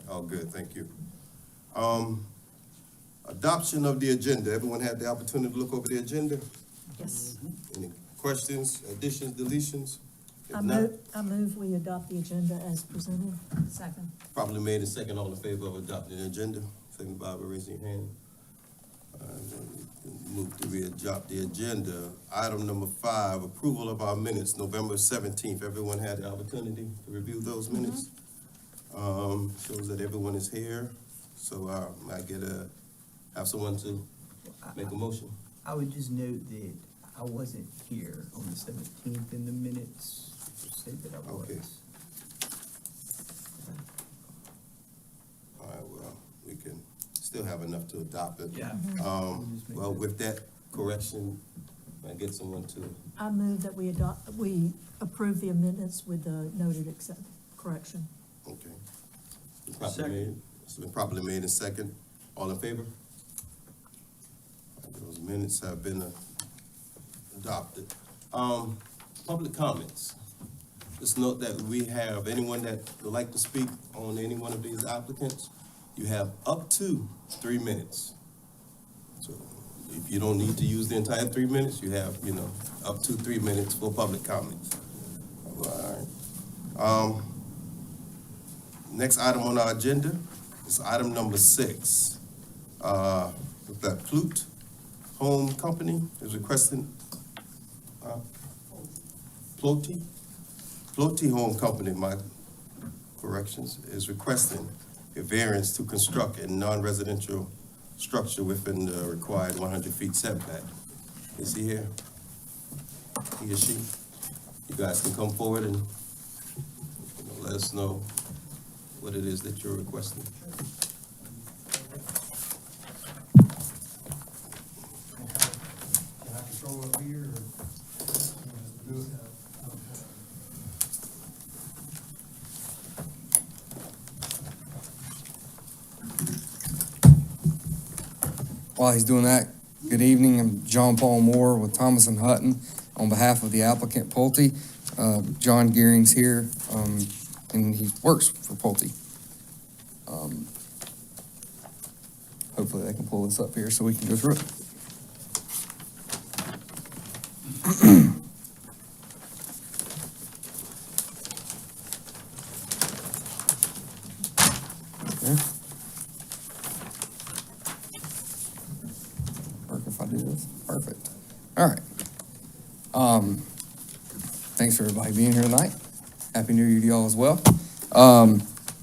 All good, thank you. Adoption of the agenda. Everyone had the opportunity to look over the agenda? Yes. Any questions, additions, deletions? If I not, move we adopt the agenda as presented. Second. properly made and second, all in favor of adopting the agenda, signify by raising your hand. Move to re-adopt the agenda. Item number 5, approval of our minutes, November 17th. Everyone had the opportunity to review those minutes. Shows that everyone is here. So I have someone to make a motion. I would just note that I wasn't here on the 17th in the minutes. Say that I was. Okay. All right, well, we can still have enough to adopt it. Yeah. Well, with that correction, I get someone to, I move that we approve the amendments with the noted correction. okay. It's been properly made and second. All in favor? Those minutes have been adopted. Public comments. Just note that we have anyone that would like to speak on any one of these applicants, you have up to 3 minutes. So if you don't need to use the entire 3 minutes, you have, up to 3 minutes for public comments. All right. Next item on our agenda is item number 6. The Pulte Home Company is requesting, Pulte Home Company, my corrections, is requesting a variance to construct a non-residential structure within the required 100 feet setback. Is he here? He or she? You guys can come forward and let us know what it is that you're requesting. Can I control up here or do it? While he's doing that, good evening. I'm John Paul Moore with Thomas and Hutton on behalf of the applicant Pulte. John Gearing's here, and he works for Pulte. Hopefully they can pull this up here so we can go through it. Okay. Work if I do this. Perfect. All right. Thanks for everybody being here tonight. Happy New Year to y'all as well.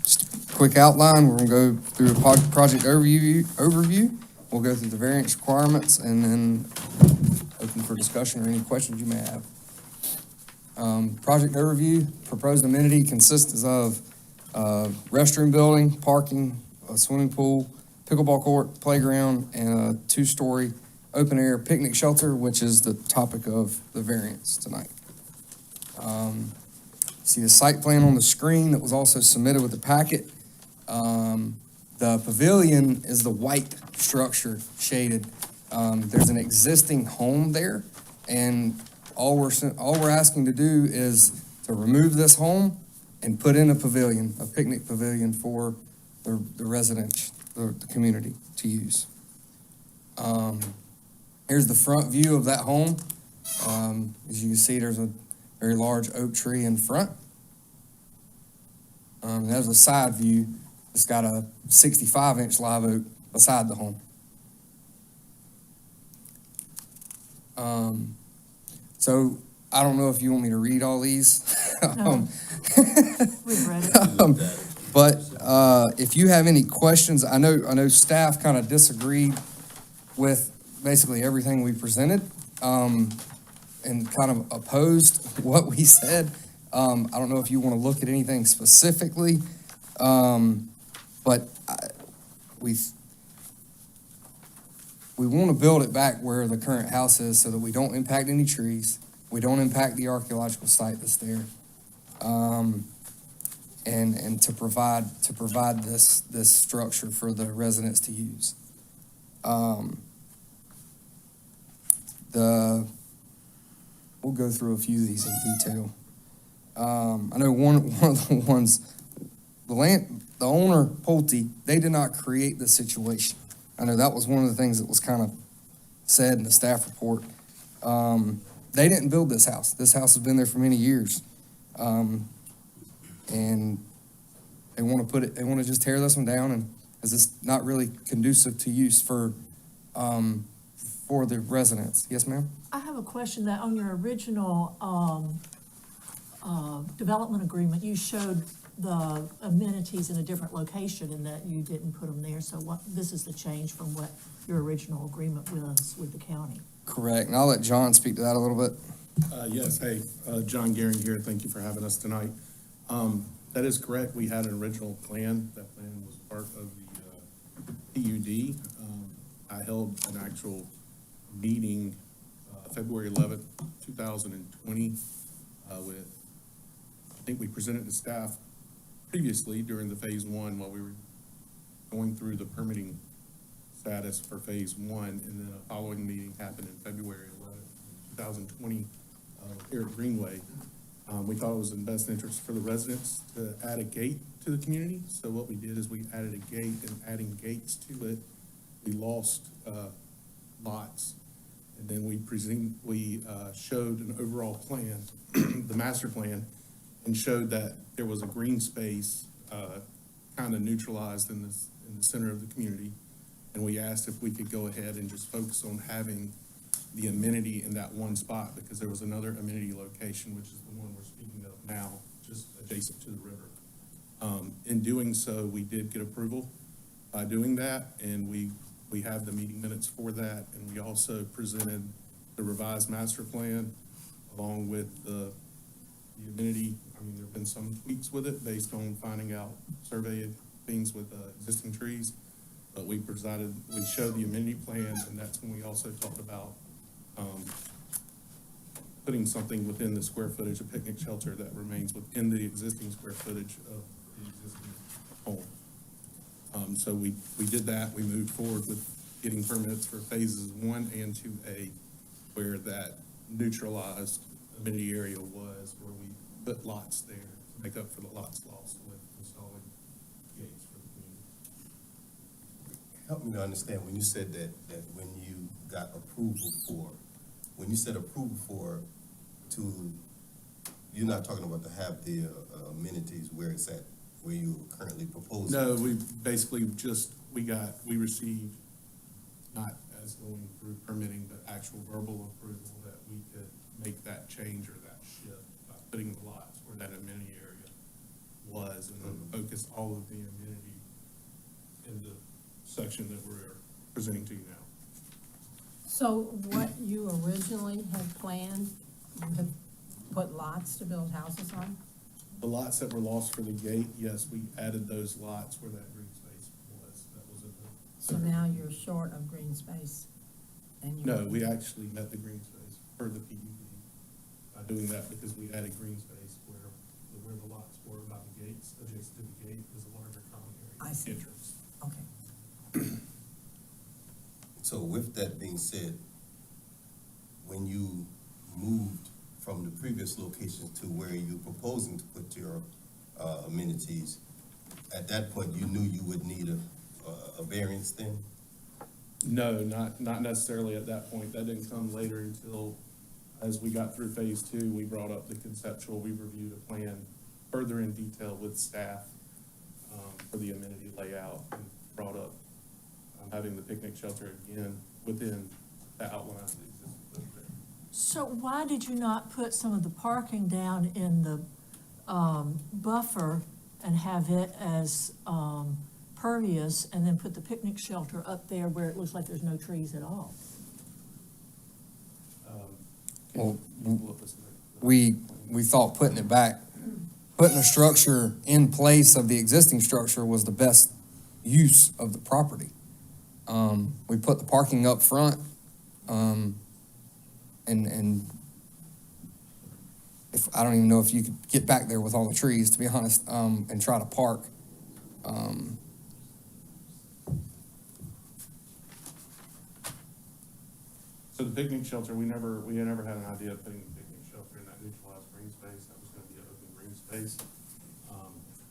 Just a quick outline. We're gonna go through a project overview. We'll go through the variance requirements and then open for discussion or any questions you may have. Project overview, proposed amenity consists of restroom building, parking, a swimming pool, pickleball court, playground, and a 2-story open-air picnic shelter, which is the topic of the variance tonight. See the site plan on the screen that was also submitted with the packet. The pavilion is the white structure shaded. There's an existing home there, and all we're asking to do is to remove this home and put in a pavilion, a picnic pavilion for the residents, the community to use. Here's the front view of that home. As you can see, there's a very large oak tree in front. There's a side view. It's got a 65-inch live oak beside the home. So I don't know if you want me to read all these. No. We've read it. But if you have any questions, I know staff kind of disagreed with basically everything we presented, and kind of opposed what we said. I don't know if you want to look at anything specifically, but we want to build it back where the current house is so that we don't impact any trees, we don't impact the archaeological site that's there, and to provide this structure for the residents to use. We'll go through a few of these in detail. I know one of the ones the owner, Pulte, they did not create the situation. I know that was one of the things that was kind of said in the staff report. They didn't build this house. This house has been there for many years. And they want to just tear this one down, and is this not really conducive to use for the residents? Yes, ma'am? I have a question that on your original, development agreement, you showed the amenities in a different location and that you didn't put them there. So this is the change from what your original agreement was with the county. Correct, and I'll let John speak to that a little bit. Yes, hey, John Gehring here, thank you for having us tonight. That is correct, we had an original plan, that plan was part of the PUD. I held an actual meeting, February 11th, 2020, with, I think we presented to staff previously during the phase one while we were going through the permitting status for phase one, and then a following meeting happened in February 11th, 2020, here at Greenway. We thought it was in the best interest for the residents to add a gate to the community. So what we did is we added a gate, and adding gates to it, we lost lots. And then we showed an overall plan, the master plan, and showed that there was a green space kind of neutralized in the center of the community. And we asked if we could go ahead and just focus on having the amenity in that one spot, because there was another amenity location, which is the one we're speaking of now, just adjacent to the river. In doing so, we did get approval by doing that, and we have the meeting minutes for that, and we also presented the revised master plan along with the amenity. I mean, there've been some tweaks with it based on finding out surveyed things with existing trees, but we showed the amenity plan, and that's when we also talked about putting something within the square footage, a picnic shelter that remains within the existing square footage of the existing home. So we did that. We moved forward with getting permits for phases 1 and 2A, where that neutralized amenity area was, where we put lots there to make up for the lots lost with installing gates for the community. Help me to understand, when you said that when you got approval for, you're not talking about to have the amenities where it's at, where you currently proposing? No, we basically we received, not as going through permitting, but actual verbal approval that we could make that change or that shift by putting the lots where that amenity area was, and then focus all of the amenity in the section that we're presenting to you now. So what you originally had planned, you had put lots to build houses on? The lots that were lost for the gate, yes, we added those lots where that green space was. That was in the. So now you're short of green space? And you No, we actually met the green space per the PUD by doing that, because we added green space where the lots were by the gates, adjacent to the gate is a larger common area. I see. Entrance. Okay. So with that being said, when you moved from the previous location to where you're proposing to put your amenities, at that point, you knew you would need a variance then? No, not necessarily at that point. That didn't come later until, as we got through phase 2, we brought up the conceptual, we reviewed a plan further in detail with staff for the amenity layout, and brought up having the picnic shelter again within the outline of the existing footprint. So why did you not put some of the parking down in the buffer and have it as pervious, and then put the picnic shelter up there where it looks like there's no trees at all? Well, Look this way. we thought putting a structure in place of the existing structure was the best use of the property. We put the parking up front, and if, I don't even know if you could get back there with all the trees, to be honest, and try to park. So the picnic shelter, we never had an idea of putting the picnic shelter in that neutralized green space. That was gonna be an open green space.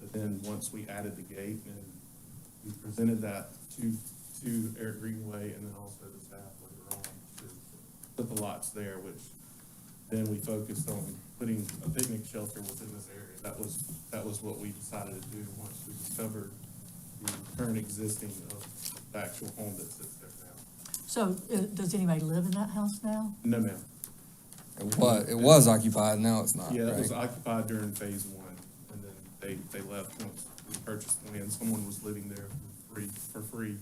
The But then, once we added the gate, and we presented that to Eric Greenway and then also the staff later on to put the lots there, which then we focused on putting a picnic shelter within this area. That was what we decided to do once we discovered the current existing of the actual home that sits there now. So, does anybody live in that house now? No, ma'am. It was occupied, now it's not, Yeah, it was right? occupied during phase one, and then they left once we purchased the land. Someone was living there for free.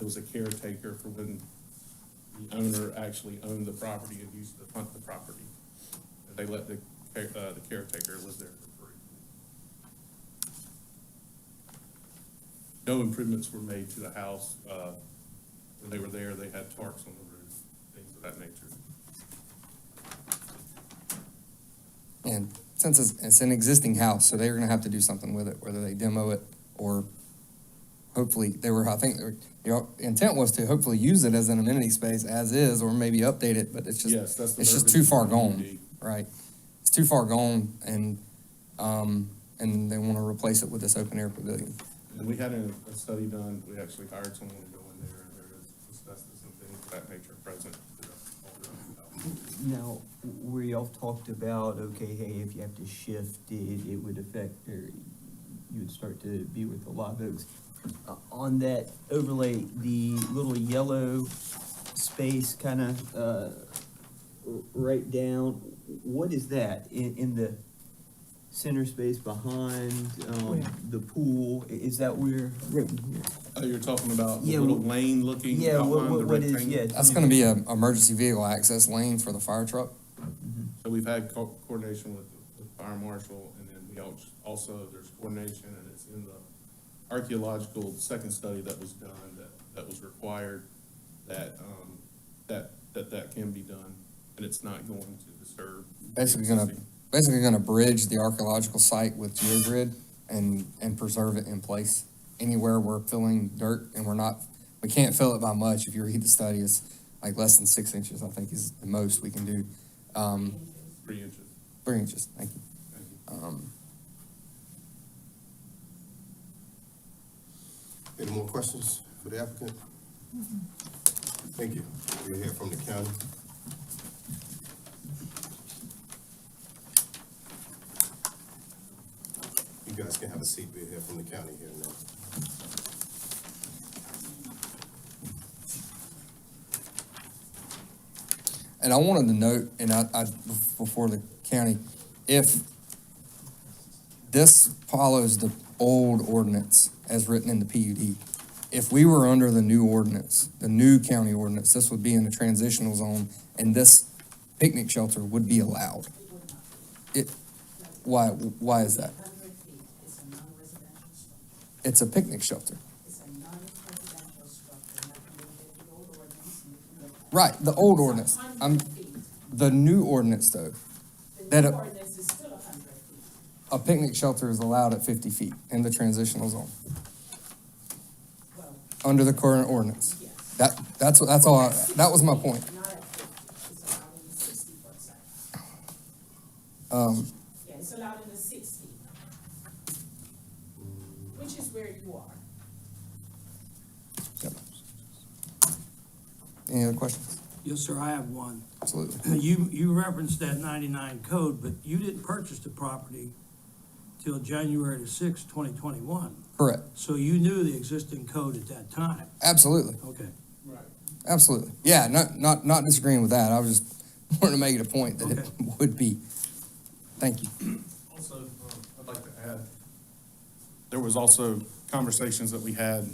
It was a caretaker for when the owner actually owned the property and used to hunt the property. And they let the caretaker live there for free. No improvements were made to the house. When they were there, they had tarps on the roof, things of that nature. And since it's an existing house, so they're gonna have to do something with it, whether they demo it or hopefully I think the intent was to hopefully use it as an amenity space as is, or maybe update it, but it's Yes, that's just, the it's just verbiage too far from the gone, PUD. right? It's too far gone, and they wanna replace it with this open air pavilion. And we had a study done. We actually hired someone to go in there, and there is asbestos and things of that nature present. Now, where y'all talked about, okay, hey, if you have to shift it, it would affect, or you would start to be with the live oaks. On that overlay, the little yellow space kind of, right down, what is that in the center space behind, the pool? Is that where? Oh, you're talking about the Yeah, little wh- lane looking Yeah, outline, the what is, rectangle? yeah. That's gonna be a emergency vehicle access lane for the fire truck. So we've had coordination with the fire marshal, and then we also, there's coordination, and it's in the archaeological second study that was done, that was required, that can be done, and it's not going to disturb. Basically gonna bridge the archaeological site with geogrid and preserve it in place. Anywhere we're filling dirt and we can't fill it by much. If you read the study, it's like less than 6 inches, I think is the most we can do. 3 inches. 3 inches, thank you. Thank you. Any more questions for the applicant? Thank you. We'll hear from the county. You guys can have a seat. We'll hear from the county here now. And I wanted to note, and I before the county, if this follows the old ordinance as written in the PUD, if we were under the new ordinance, the new county ordinance, this would be in the transitional zone, and this picnic shelter would be allowed. Why is that? 100 feet is a non-residential structure. It's a picnic shelter. It's a non-residential structure, not limited to the old ordinance. You can look at it. Right, the old ordinance. It's 100 feet. The new ordinance, though, The that new a- ordinance is still 100 feet. a picnic shelter is allowed at 50 feet in the transitional zone, Well, under the current ordinance. yes. That was my point. Not at 50, it's allowed in the 60-foot side. Um, Yeah, it's allowed in the 60, which is where you are. yep. Any other questions? Yes, sir, I have one. Absolutely. You referenced that 99 code, but you didn't purchase the property till January 6, 2021. Correct. So you knew the existing code at that time. Absolutely. Okay. Absolutely. Yeah, not disagreeing with that. I was just wanting to make it a point that it Okay. would be. Thank you. Also, I'd like to add, there was also conversations that we had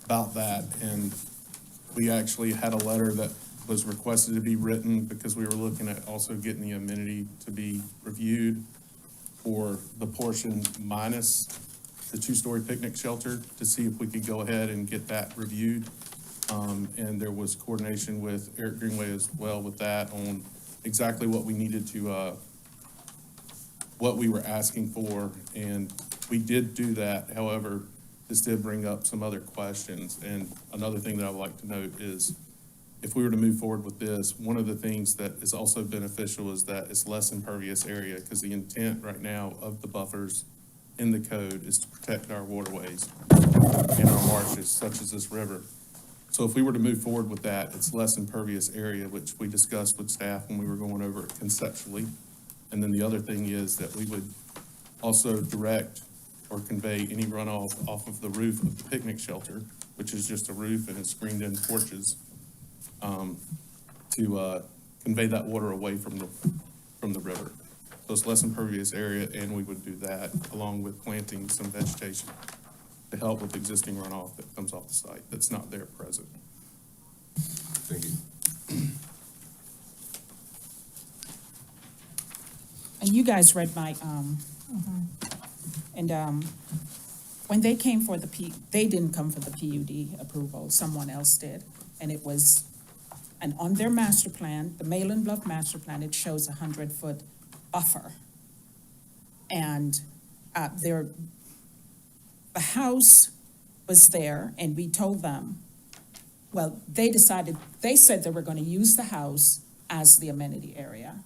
about that, and we actually had a letter that was requested to be written because we were looking at also getting the amenity to be reviewed for the portion minus the two-story picnic shelter to see if we could go ahead and get that reviewed. And there was coordination with Eric Greenway as well with that on exactly what we needed to, what we were asking for, and we did do that. However, this did bring up some other questions, and another thing that I would like to note is if we were to move forward with this, one of the things that is also beneficial is that it's less impervious area, because the intent right now of the buffers in the code is to protect our waterways and our marshes, such as this river. So if we were to move forward with that, it's less impervious area, which we discussed with staff when we were going over it conceptually. And then the other thing is that we would also direct or convey any runoff off of the roof of the picnic shelter, which is just a roof and it's screened-in porches, to convey that water away from the river. So it's less impervious area, and we would do that along with planting some vegetation to help with existing runoff that comes off the site that's not there at present. Thank you. And you guys read my, and, when they came for they didn't come for the PUD approval, someone else did. And it was, and on their master plan, the Malind Bluff master plan, it shows 100-foot buffer. And, the house was there, and we told them, well, they said they were gonna use the house as the amenity area.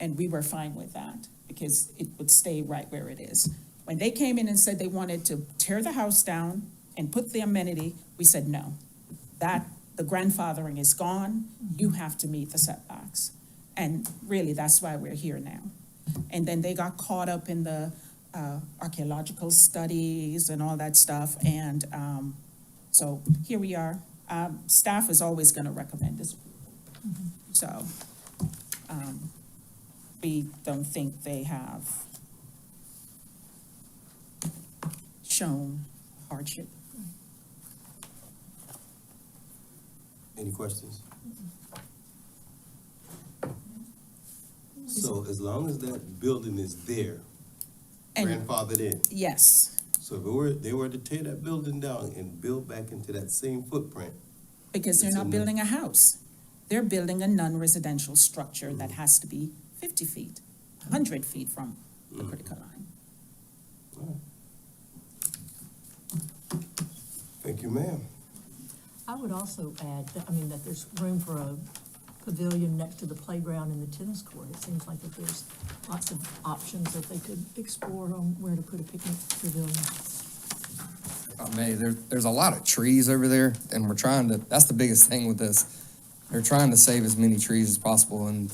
And we were fine with that, because it would stay right where it is. When they came in and said they wanted to tear the house down and put the amenity, we said, no. The grandfathering is gone, you have to meet the setbacks. And really, that's why we're here now. And then they got caught up in the archaeological studies and all that stuff, and so here we are. Staff is always gonna recommend this approval. So, we don't think they have shown hardship. Any questions? So as long as that building is there, And grandfathered in, yes, so if they were to tear that building down and build back into that same footprint, because they're It's not in the- building a house. They're building a non-residential structure that has to be 50 feet, 100 feet from the critical line. thank you, ma'am. I would also add that, that there's room for a pavilion next to the playground and the tennis court. It seems like that there's lots of options that they could explore on where to put a picnic pavilion. There's a lot of trees over there, and that's the biggest thing with this. They're trying to save as many trees as possible, and,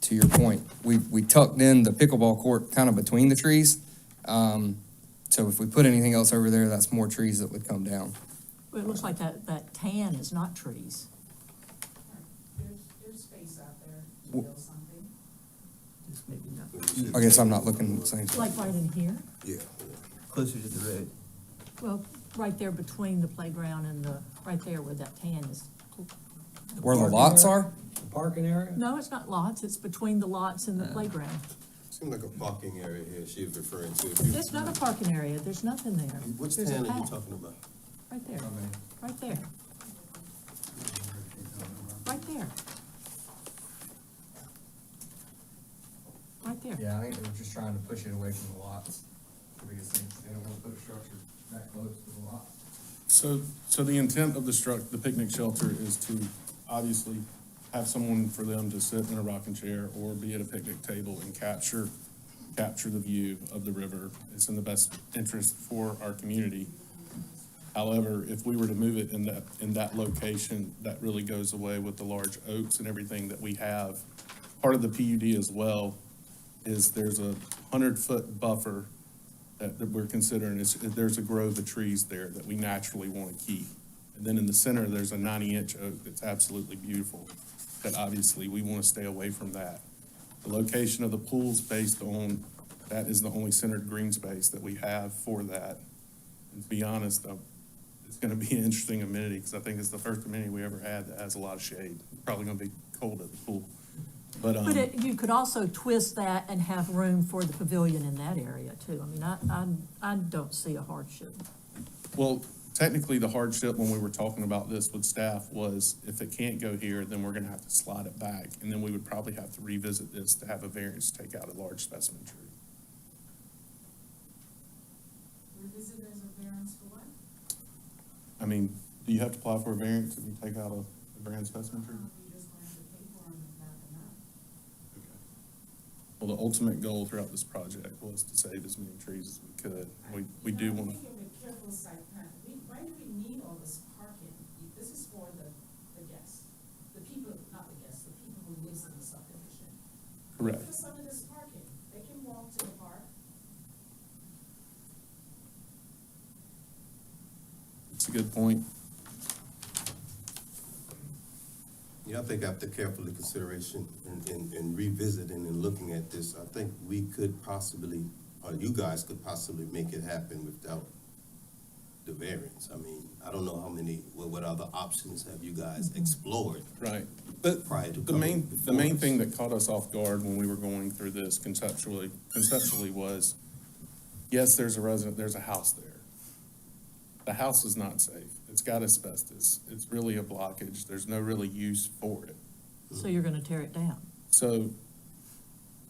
to your point, we tucked in the pickleball court kind of between the trees. So if we put anything else over there, that's more trees that would come down. Well, it looks like that tan is not trees. There's space out there to build something. Just maybe not I guess I'm not looking at the same. Like right in here? Yeah. closer to the road. Well, right there between the playground and right there where that tan is. Where the lots are? The parking area? No, it's not lots, it's between the lots and the playground. Seems like a parking area here she's referring to. It's not a parking area, there's nothing there. Which There's a town are you path. talking about? Right there, right there, right there. Right there. Yeah, I think they were just trying to push it away from the lots. The biggest thing, they don't want to put a structure that close to the lot. So the intent of the picnic shelter is to obviously have someone for them to sit in a rocking chair or be at a picnic table and capture the view of the river. It's in the best interest for our community. However, if we were to move it in that location, that really goes away with the large oaks and everything that we have. Part of the PUD as well is there's a 100-foot buffer that we're considering. There's a grove of trees there that we naturally want to keep. And then in the center, there's a 90-inch oak that's absolutely beautiful, that obviously we want to stay away from that. The location of the pool's based on, that is the only centered green space that we have for that. And to be honest, it's going to be an interesting amenity, because I think it's the first amenity we ever had that has a lot of shade. Probably going to be cold at the pool. But You could also twist that and have room for the pavilion in that area too. I don't see a hardship. well, technically, the hardship when we were talking about this with staff was if it can't go here, then we're going to have to slide it back. And then we would probably have to revisit this to have a variance to take out a large specimen tree. Revisit as a variance for what? I mean, do you have to apply for a variance if you take out a The brand specimen tree? You just going to pay for them and map them out. Okay. Well, the ultimate goal throughout this project was to save as many trees as we could. We do want to. I'm thinking with careful site plan, why do we need all this parking? This is for the guests, the people, not the guests, the people who lives in the subdivision. Correct. For some of this parking, they can walk to the park. It's a good point. Yeah, I think after careful consideration and revisiting and looking at this, I think we could possibly, or you guys could possibly make it happen without the variance. I mean, I don't know how many, what other options have you guys explored? Right. But Prior to the coming main before us. thing that caught us off guard when we were going through this conceptually was, yes, there's a house there. The house is not safe. It's got asbestos. It's really a blockage. There's no really use for it. So you're gonna tear it down? So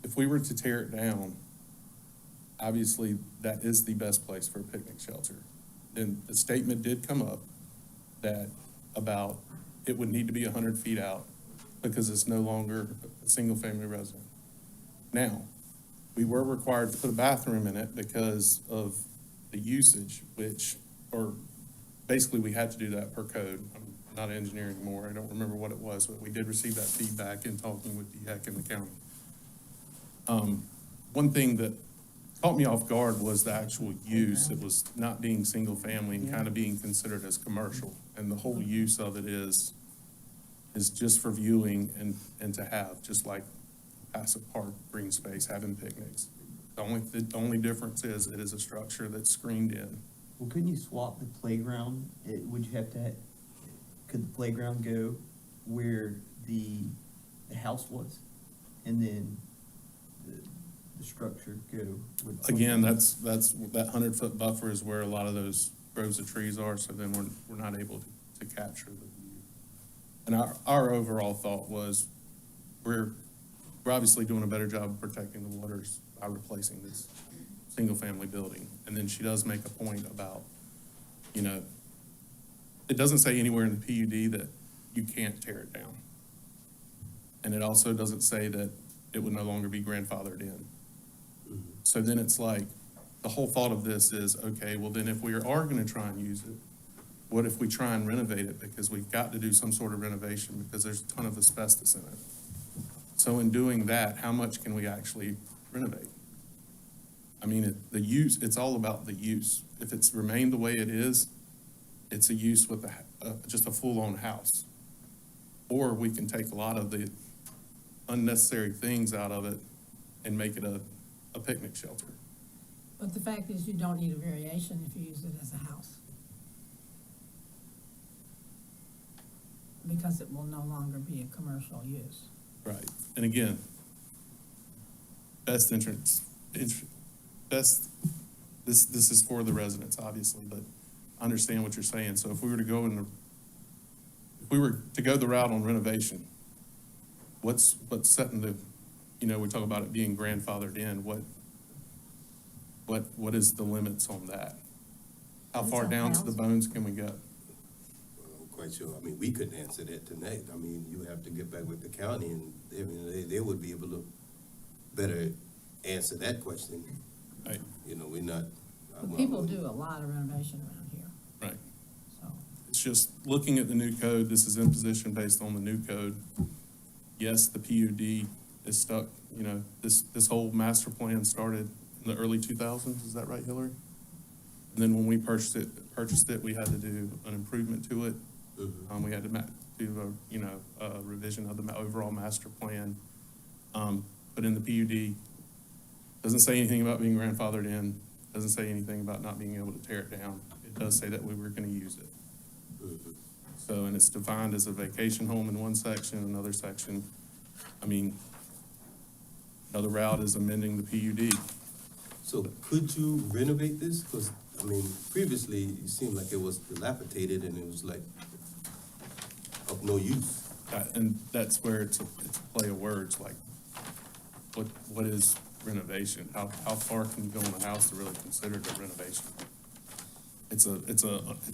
if we were to tear it down, obviously that is the best place for a picnic shelter. And the statement did come up that about it would need to be 100 feet out because it's no longer a single-family residence. Now, we were required to put a bathroom in it because of the usage, or basically we had to do that per code. I'm not an engineer anymore. I don't remember what it was, but we did receive that feedback in talking with DHEC and the county. One thing that caught me off guard was the actual use. It was not being single family and kind of being considered as commercial. And the whole use of it is just for viewing and to have, just like passive park, green space, having picnics. The only difference is it is a structure that's screened in. Well, couldn't you swap the playground? Would you have to, could the playground go where the house was? And then the structure go with? Again, that 100-foot buffer is where a lot of those groves of trees are, so then we're not able to capture the view. And our overall thought was, we're obviously doing a better job of protecting the waters by replacing this single-family building. And then she does make a point about, it doesn't say anywhere in the PUD that you can't tear it down. And it also doesn't say that it would no longer be grandfathered in. So then it's like, the whole thought of this is, okay, well then if we are gonna try and use it, what if we try and renovate it? Because we've got to do some sort of renovation because there's a ton of asbestos in it. So in doing that, how much can we actually renovate? I mean, it's all about the use. If it's remained the way it is, it's a use with just a full-on house. Or we can take a lot of the unnecessary things out of it and make it a picnic shelter. But the fact is, you don't need a variation if you use it as a house. Because it will no longer be a commercial use. Right. And again, this is for the residents, obviously, but I understand what you're saying. So if we were to go the route on renovation, what's setting the, we talk about it being grandfathered in, what is the limits on that? How far down to the bones can we go? I'm quite sure. I mean, we couldn't answer that tonight. I mean, you have to get back with the county and they would be able to better answer that question. Right. We're not. But people do a lot of renovation around here, Right. so. It's just looking at the new code, this is imposition based on the new code. Yes, the PUD is stuck, this whole master plan started in the early 2000s, is that right, Hillary? And then when we purchased it, we had to do an improvement to it. Mm-hmm. We had to do a revision of the overall master plan. But in the PUD, doesn't say anything about being grandfathered in, doesn't say anything about not being able to tear it down. It does say that we were gonna use it. Mm-hmm. So, and it's defined as a vacation home in one section, another section. I mean, another route is amending the PUD. So could you renovate this? Because, I mean, previously, it seemed like it was dilapidated and it was like of no use. And that's where it's a play of words, like, what is renovation? How far can you go in a house to really consider it a renovation? It's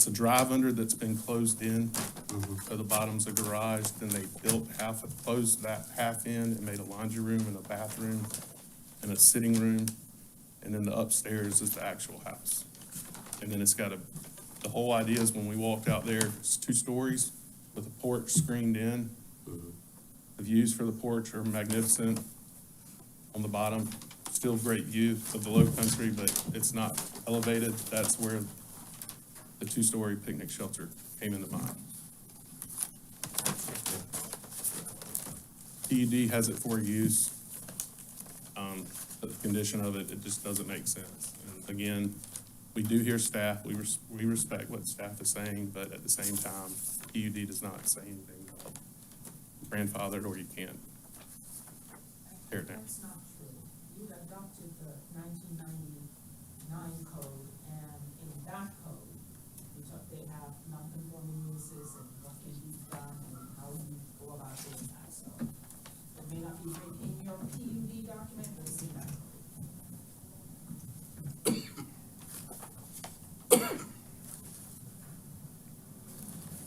a drive under that's been closed in. So the bottom's a garage, then they closed that half in and made a laundry room and a bathroom and a sitting room. And then the upstairs is the actual house. And then it's got the whole idea is when we walked out there, it's 2 stories with a porch screened in. The views for the porch are magnificent. On the bottom, still great view of the low country, but it's not elevated. That's where the 2-story picnic shelter came into mind. PUD has it for use. But the condition of it just doesn't make sense. And again, we do hear staff, we respect what staff is saying, but at the same time, PUD does not say anything about grandfathered or you can't tear it down. That's not true. You adopted the 1999 code, and in that code, they have non-conforming uses and what can be done and how you go about doing that. So it may not be written in your PUD document, but it's in that code.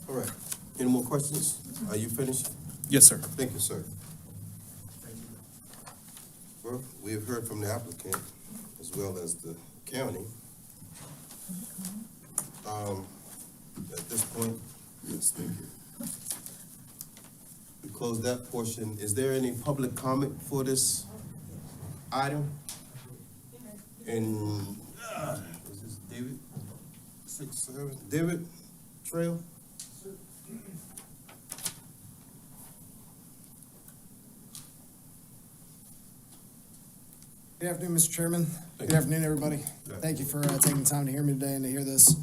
All right. Any more questions? Are you finished? Yes, sir. Thank you, sir. Well, we have heard from the applicant as well as the county. At this point, yes, thank you. We close that portion. Is there any public comment for this item? And, is this David? 6-7, David Trail? Good afternoon, Mr. Chairman. Thank Good you. afternoon, everybody. Thank you for taking the time to hear me today and to hear this.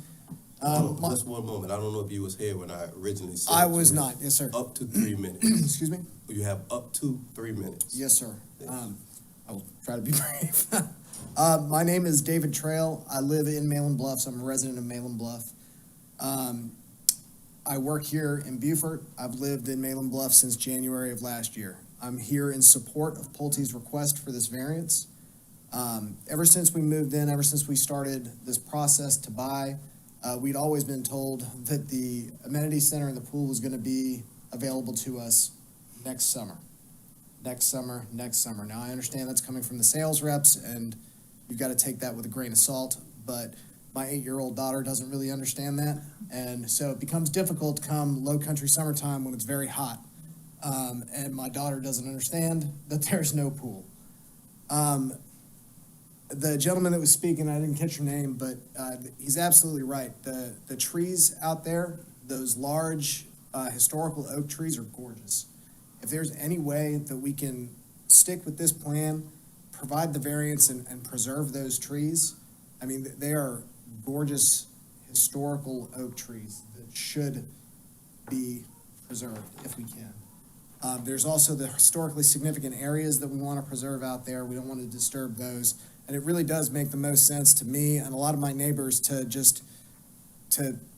Just one moment. I don't know if you was here when I originally said. I was not, yes, sir. Up to 3 minutes. Excuse me? You have up to 3 minutes. Yes, sir. I will try to be brief. My name is David Trail. I live in Malind Bluff, so I'm a resident of Malind Bluff. I work here in Beaufort. I've lived in Malind Bluff since January of last year. I'm here in support of Pulte's request for this variance. Ever since we moved in, ever since we started this process to buy, we'd always been told that the amenity center and the pool was gonna be available to us next summer. Next summer. Now, I understand that's coming from the sales reps, and you've gotta take that with a grain of salt, but my 8-year-old daughter doesn't really understand that, and so it becomes difficult come low country summertime when it's very hot. And my daughter doesn't understand that there's no pool. The gentleman that was speaking, I didn't catch your name, but he's absolutely right. The trees out there, those large historical oak trees are gorgeous. If there's any way that we can stick with this plan, provide the variance and preserve those trees, I mean, they are gorgeous historical oak trees that should be preserved if we can. There's also the historically significant areas that we want to preserve out there. We don't want to disturb those. And it really does make the most sense to me and a lot of my neighbors to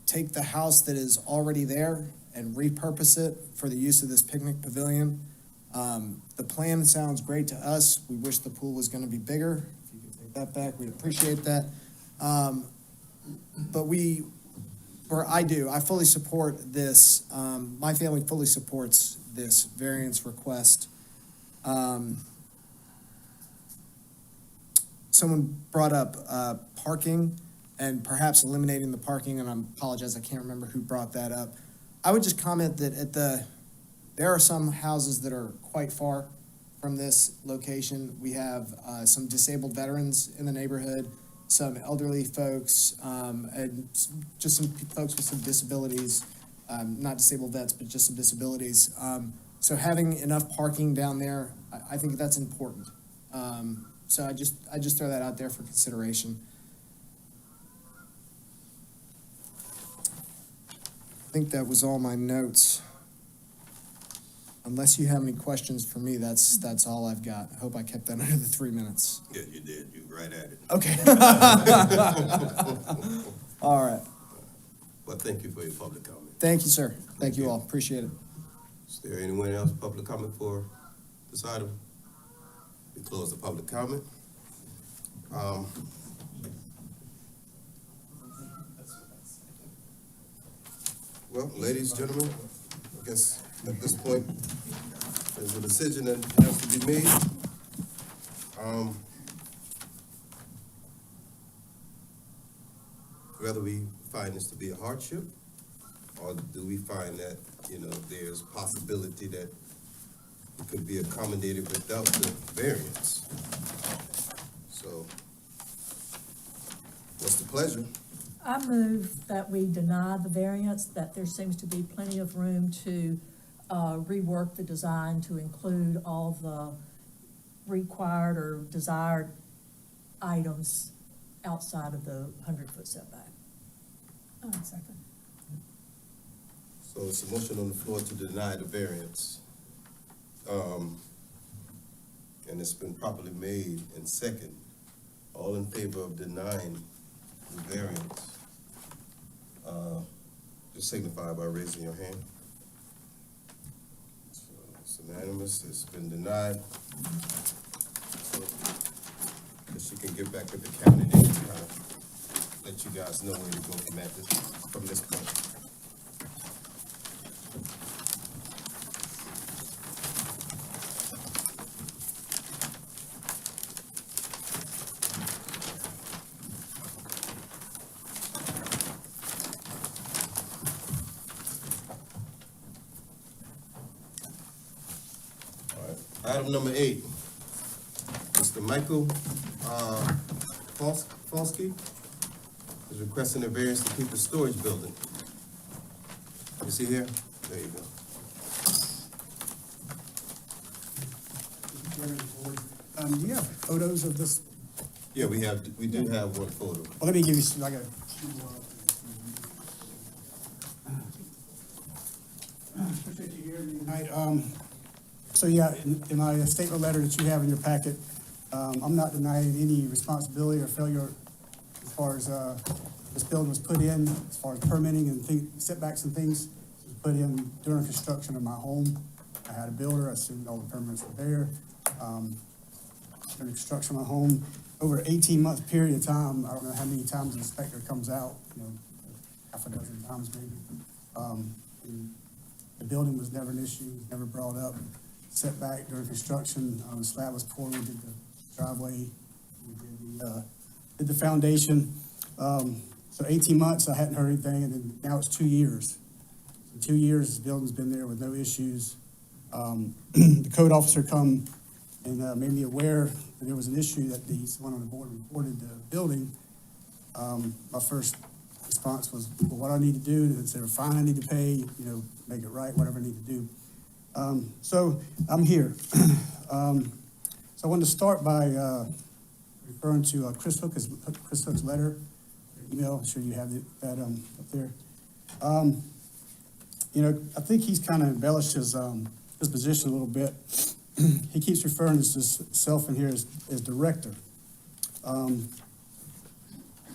take the house that is already there and repurpose it for the use of this picnic pavilion. The plan sounds great to us. We wish the pool was going to be bigger. If you could take that back, we'd appreciate that. But I fully support this. My family fully supports this variance request. Someone brought up parking and perhaps eliminating the parking, and I apologize, I can't remember who brought that up. I would just comment that there are some houses that are quite far from this location. We have some disabled veterans in the neighborhood, some elderly folks, and just some folks with some disabilities, not disabled vets, but just some disabilities. So having enough parking down there, I think that's important. So I just throw that out there for consideration. I think that was all my notes. Unless you have any questions for me, that's all I've got. I hope I kept that under the 3 minutes. Yeah, you did. You were right at it. Okay. All right. Well, thank you for your public comment. Thank you, sir. Thank you all. Appreciate it. Is there anyone else public comment for this item? We close the public comment. Well, ladies, gentlemen, I guess at this point, there's a decision that has to be made. Whether we find this to be a hardship, or do we find that, there's possibility that it could be accommodated without the variance? So, what's the pleasure? I move that we deny the variance, that there seems to be plenty of room to rework the design to include all the required or desired items outside of the 100-foot setback. Oh, second. So it's a motion on the floor to deny the variance. And it's been properly made and second. All in favor of denying the variance, just signify by raising your hand. So it's unanimous, it's been denied. So, guess you can get back with the cabinet and kind of let you guys know where to go from this point. Item number 8, Mr. Michael Foskey is requesting a variance to keep the storage building. Is he here? There you go. Do you have photos of this? Yeah, we do have one photo. Well, let me give you some, I got. Appreciate you here tonight. So yeah, in my statement letter that you have in your packet, I'm not denying any responsibility or failure as far as, this building was put in, as far as permitting and setbacks and things, it was put in during construction of my home. I had a builder, I assumed all the permits were there. During construction of my home, over an 18-month period of time, I don't know how many times the inspector comes out, half a dozen times maybe. And the building was never an issue, was never brought up. Setback during construction, the slab was poured, we did the driveway, we did the foundation. So 18 months, I hadn't heard anything, and then now it's 2 years. In 2 years, this building's been there with no issues. The code officer come and made me aware that there was an issue that someone on the board reported the building. My first response was, well, what do I need to do? And said, fine, I need to pay, make it right, whatever I need to do. So I'm here. So I wanted to start by referring to Chris Hook's letter, email. I'm sure you have that up there. I think he's kind of embellished his position a little bit. He keeps referring to himself in here as director.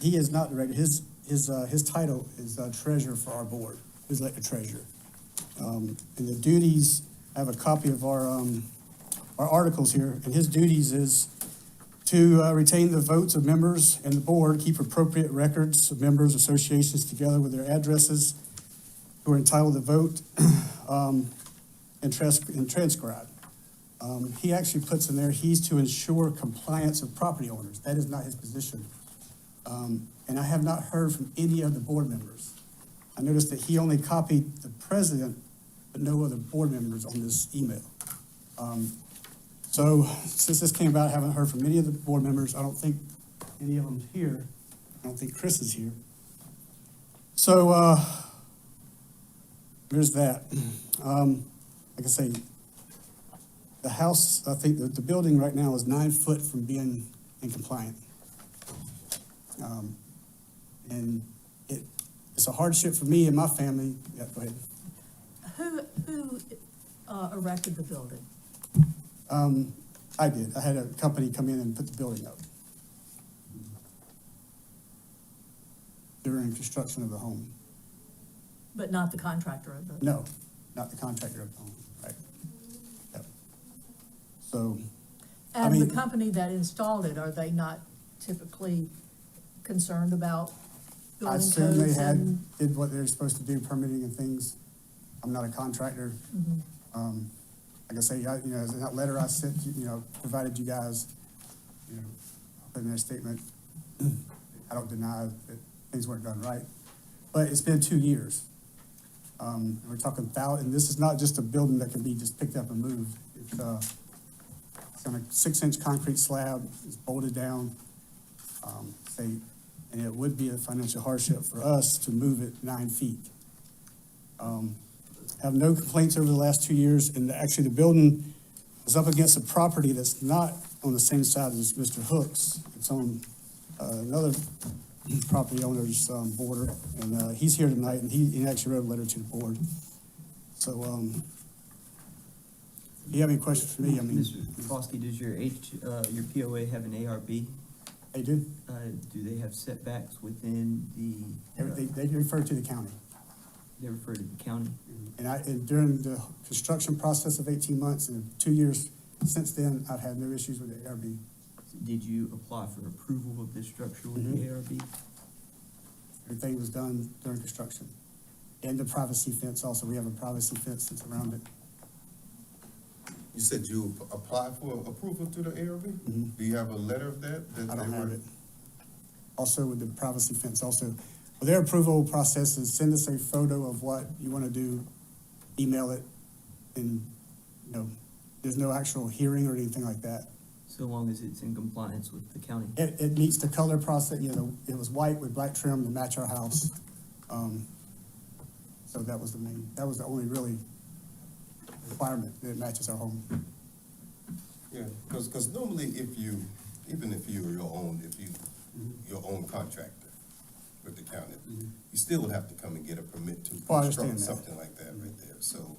He is not director. His title is treasurer for our board. He's like a treasurer. And the duties, I have a copy of our articles here, and his duties is to retain the votes of members and the board, keep appropriate records of members, associations together with their addresses who are entitled to vote, and transcribe. He actually puts in there, he's to ensure compliance of property owners. That is not his position. And I have not heard from any of the board members. I noticed that he only copied the president, but no other board members on this email. So since this came about, I haven't heard from any of the board members. I don't think any of them's here. I don't think Chris is here. So there's that. Like I say, the house, I think the building right now is 9 foot from being in compliant. And it's a hardship for me and my family. Yeah, go ahead. Who erected the building? I did. I had a company come in and put the building up during construction of the home. But not the contractor of the? No, not the contractor of the home, right? Yep. So, I And mean, the company that installed it, are they not typically concerned about I building assume they codes had, and? did what they're supposed to do, permitting and things. I'm not a contractor. Like I say, you know, in that letter I sent, you know, provided you guys, you know, put in their statement, I don't deny that things weren't done right. But it's been 2 years. And we're talking and this is not just a building that can be just picked up and moved. It's on a 6-inch concrete slab, it's bolted down. And it would be a financial hardship for us to move it 9 feet. Have no complaints over the last 2 years, and actually the building is up against a property that's not on the same side as Mr. Hook's. It's on another property owner's border, and he's here tonight, and he actually wrote a letter to the board. So, do you have any questions for me? I mean, Mr. Foskey, does your POA have an ARB? they do. Do they have setbacks within the? They refer to the county. They refer to the county? And during the construction process of 18 months and 2 years since then, I've had no issues with the ARB. Did you apply for approval of this structure with the ARB? Everything was done during construction. And the privacy fence also, we have a privacy fence that's around it. You said you applied for approval to the ARB? Do you have a letter of that? I don't have it. Also with the privacy fence also. Well, their approval process is send us a photo of what you want to do, email it, and, you know, there's no actual hearing or anything like that. So long as it's in compliance with the county? It meets the color process, you know, it was white with black trim to match our house. So that was the only really requirement, that it matches our home. Yeah, because normally even if you're your own contractor with the county, you still would have to come and get a permit to Oh, I construct understand that. something like that right there, so.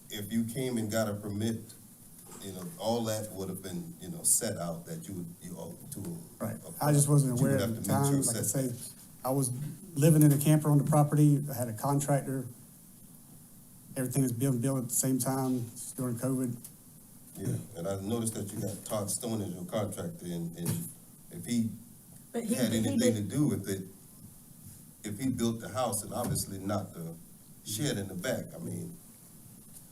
If you came and got a permit, you know, all that would have been, you know, set out that you ought to. Right, I just wasn't you would aware have at the to meet your time, like I say, setbacks. I was living in a camper on the property, I had a contractor. Everything was being built at the same time during COVID. Yeah, and I noticed that you got Todd Stone as your contractor, and if he But he had anything to did, do with it, if he built the house and obviously not the shed in the back, I mean,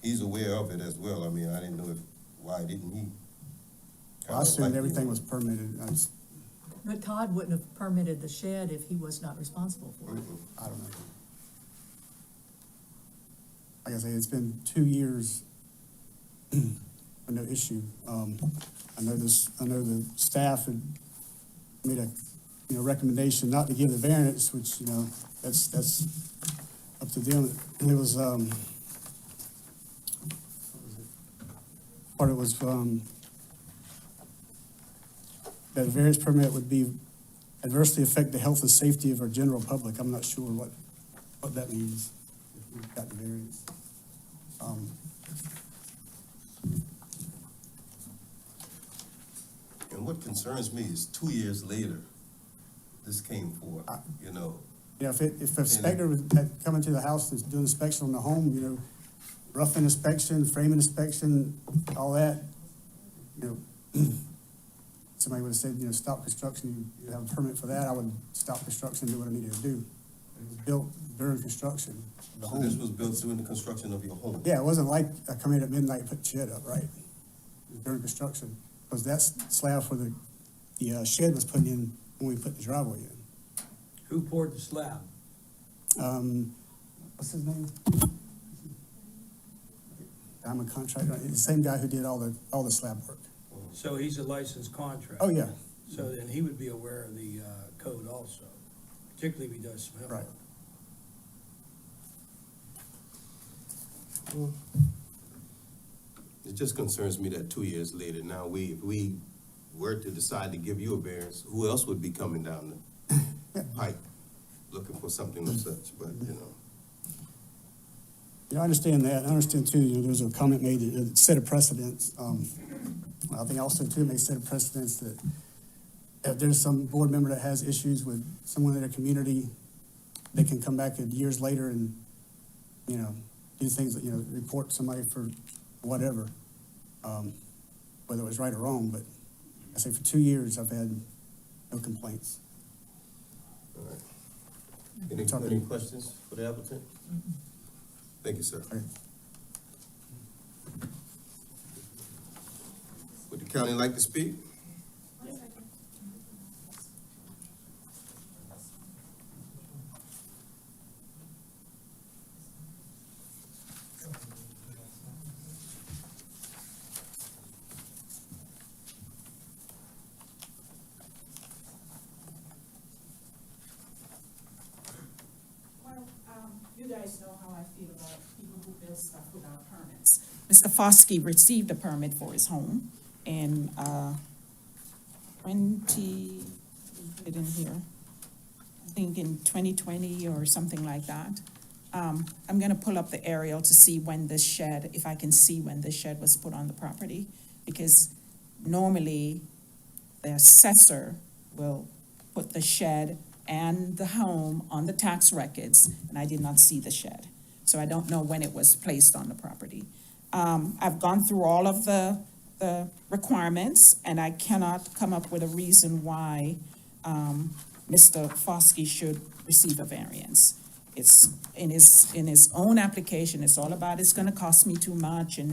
he's aware of it as well. I mean, I didn't know why didn't he? I assumed everything was permitted, but Todd wouldn't have permitted the shed if he was not responsible for it. I don't know. Like I say, it's been 2 years with no issue. I know the staff had made a, you know, recommendation not to give the variance, which, you know, that's up to them. And it was, part of it was, that a variance permit would be adversely affect the health and safety of our general public. I'm not sure what that means, if we've got the variance. And what concerns me is 2 years later, this came forth, you know. Yeah, if the inspector had come into the house and doing inspection on the home, you know, rough inspection, framing inspection, all that, you know, somebody would have said, you know, stop construction, you have a permit for that, I would stop construction and do what I needed to do. It was built during construction of the So this home. was built during the construction of your home? Yeah, it wasn't like I come in at midnight and put the shed up, right? It was during construction, because that slab for the shed was put in when we put the driveway in. Who poured the slab? What's his name? I'm a contractor, the same guy who did all the slab work. So he's a licensed contractor? Oh, yeah, So then he would be aware of the code also, particularly if he does cement work. right. It just concerns me that 2 years later, now if we were to decide to give you a variance, who else would be coming down the pipe looking for something of such, but, you know. Yeah, I understand that. I understand too, you know, there's a comment made that it set a precedence. I think also too, it may set a precedence that if there's some board member that has issues with someone in their community, they can come back years later and, you know, do things that, you know, report somebody for whatever, whether it was right or wrong, but I say for 2 years, I've had no complaints. All right. Any questions for the applicant? Thank you, sir. Would the county like to speak? Well, you guys know how I feel about people who build stuff without permits. Mr. Foskey received a permit for his home in, put it in here, I think in 2020 or something like that. I'm gonna pull up the aerial to see when this shed, if I can see when this shed was put on the property, because normally the assessor will put the shed and the home on the tax records, and I did not see the shed. So I don't know when it was placed on the property. I've gone through all of the requirements, and I cannot come up with a reason why, Mr. Foskey should receive a variance. It's in his own application, it's all about, it's gonna cost me too much, and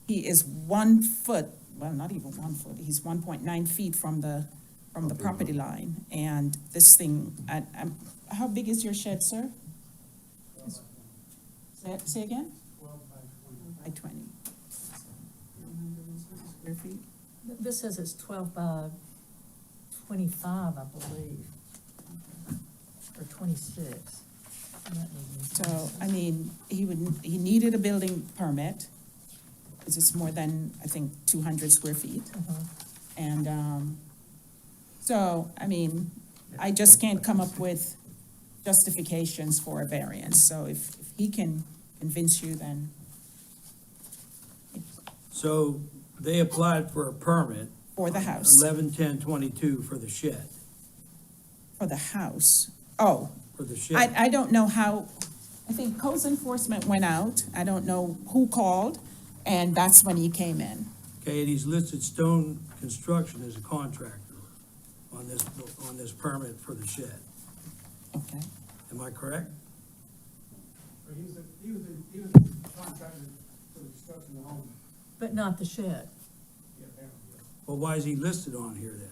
he is 1 foot, well, not even 1 foot, he's 1.9 feet from the property line, and this thing, how big is your shed, sir? Say again? 12 by 20. 100 square feet? This says it's 12 by 25, I believe, or 26. So, I mean, he needed a building permit, because it's more than, I think, 200 square feet. And, so, I mean, I just can't come up with justifications for a variance. So if he can convince you, then. So they applied for a permit. For the house. 11/10/22 for the shed, For the house. Oh, for the shed. I don't know how, I think codes enforcement went out. I don't know who called, and that's when he came in. Okay, and he's listed Stone Construction as a contractor on this permit for the shed. Okay. Am I correct? He was a contractor for the construction of the home. But not the shed. Yeah, apparently, yes. Well, why is he listed on here then?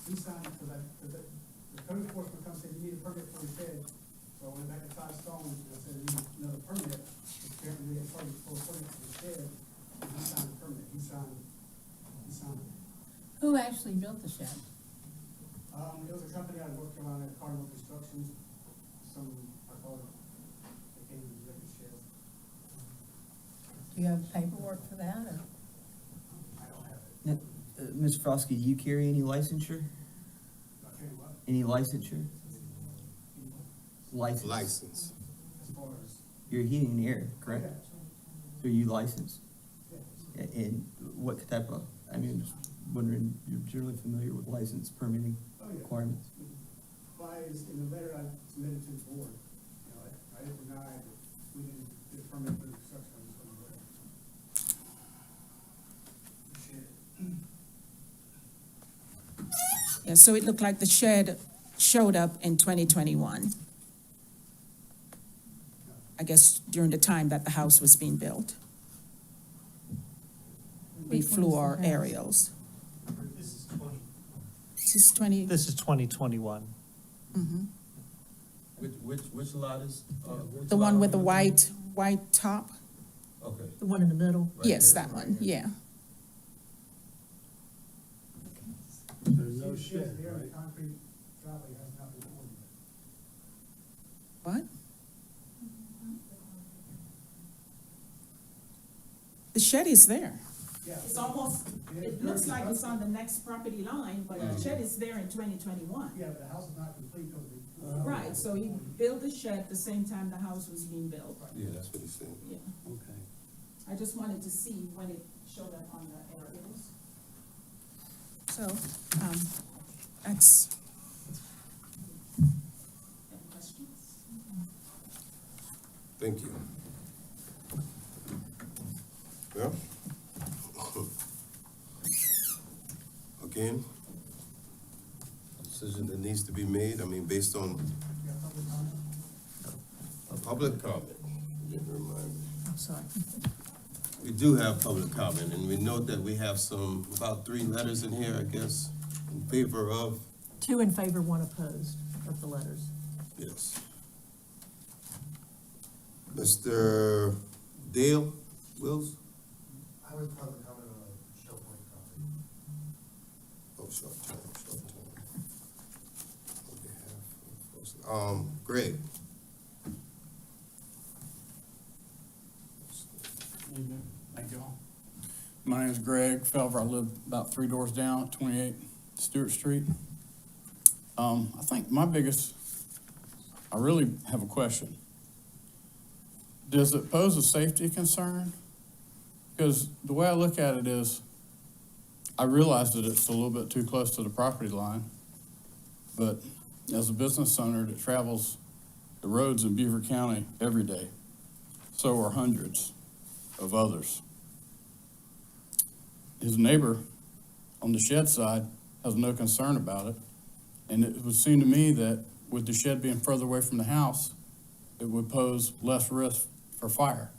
He signed for that, because the code enforcement comes in, you need a permit for the shed. So I went back and tried Stone, and I said, you need another permit. Apparently, we had permit for the shed, and he signed the permit, he signed it. Who actually built the shed? It was a company out of North Carolina, Cardinal Construction, I call it, they came and built the shed. Do you have paperwork for that, or? I don't have it. Mr. Foskey, do you carry any licensure? Not sure what, Any licensure? License? License. as far as. You're heating and air, correct? Yeah, So you licensed? yeah. And what type of, I mean, I'm just wondering, you're generally familiar with license permitting Oh, yeah. requirements? Why is, in the letter I submitted to the board, you know, I didn't deny that we didn't get a permit for the construction, I was gonna go ahead. Yeah, so it looked like the shed showed up in 2021. I guess during the time that the house was being built. We Which flew one's the our house? aerials. This is 20. This is 20, This is 2021. mhm. Which lot is? The one with the white top? Okay. The one in the middle. Right Yes, there. that one, yeah. There's no See, shed, there, the right? concrete driveway has not been ordered. What? The shed is there. Yeah. It's almost, it looks like it's on the next property line, but the shed is there in 2021. Yeah, but the house is not complete because the. Right, so he built the shed at the same time the house was being built. Yeah, that's what he said. Yeah, Okay. I just wanted to see when it showed up on the aerials. So, that's. Any questions? Thank you. Well, again, decision denied. needs to be made? I mean, based on a public comment. Didn't remind me. I'm sorry. We do have public comment, and we note that we have about 3 letters in here, I guess, in favor of, 2 in favor, 1 opposed of the letters. yes. Mr. Dale Wills? I was public comment on a Shell Point property. Oh, short term. On behalf of Greg? Evening. Thank you all. My name is Greg Felver. I live about 3 doors down at 28 Stuart Street. I think I really have a question. Does it pose a safety concern? Because the way I look at it is, I realize that it's a little bit too close to the property line, but as a business owner that travels the roads in Beaufort County every day, so are hundreds of others. His neighbor on the shed side has no concern about it, and it would seem to me that with the shed being further away from the house, it would pose less risk for fire.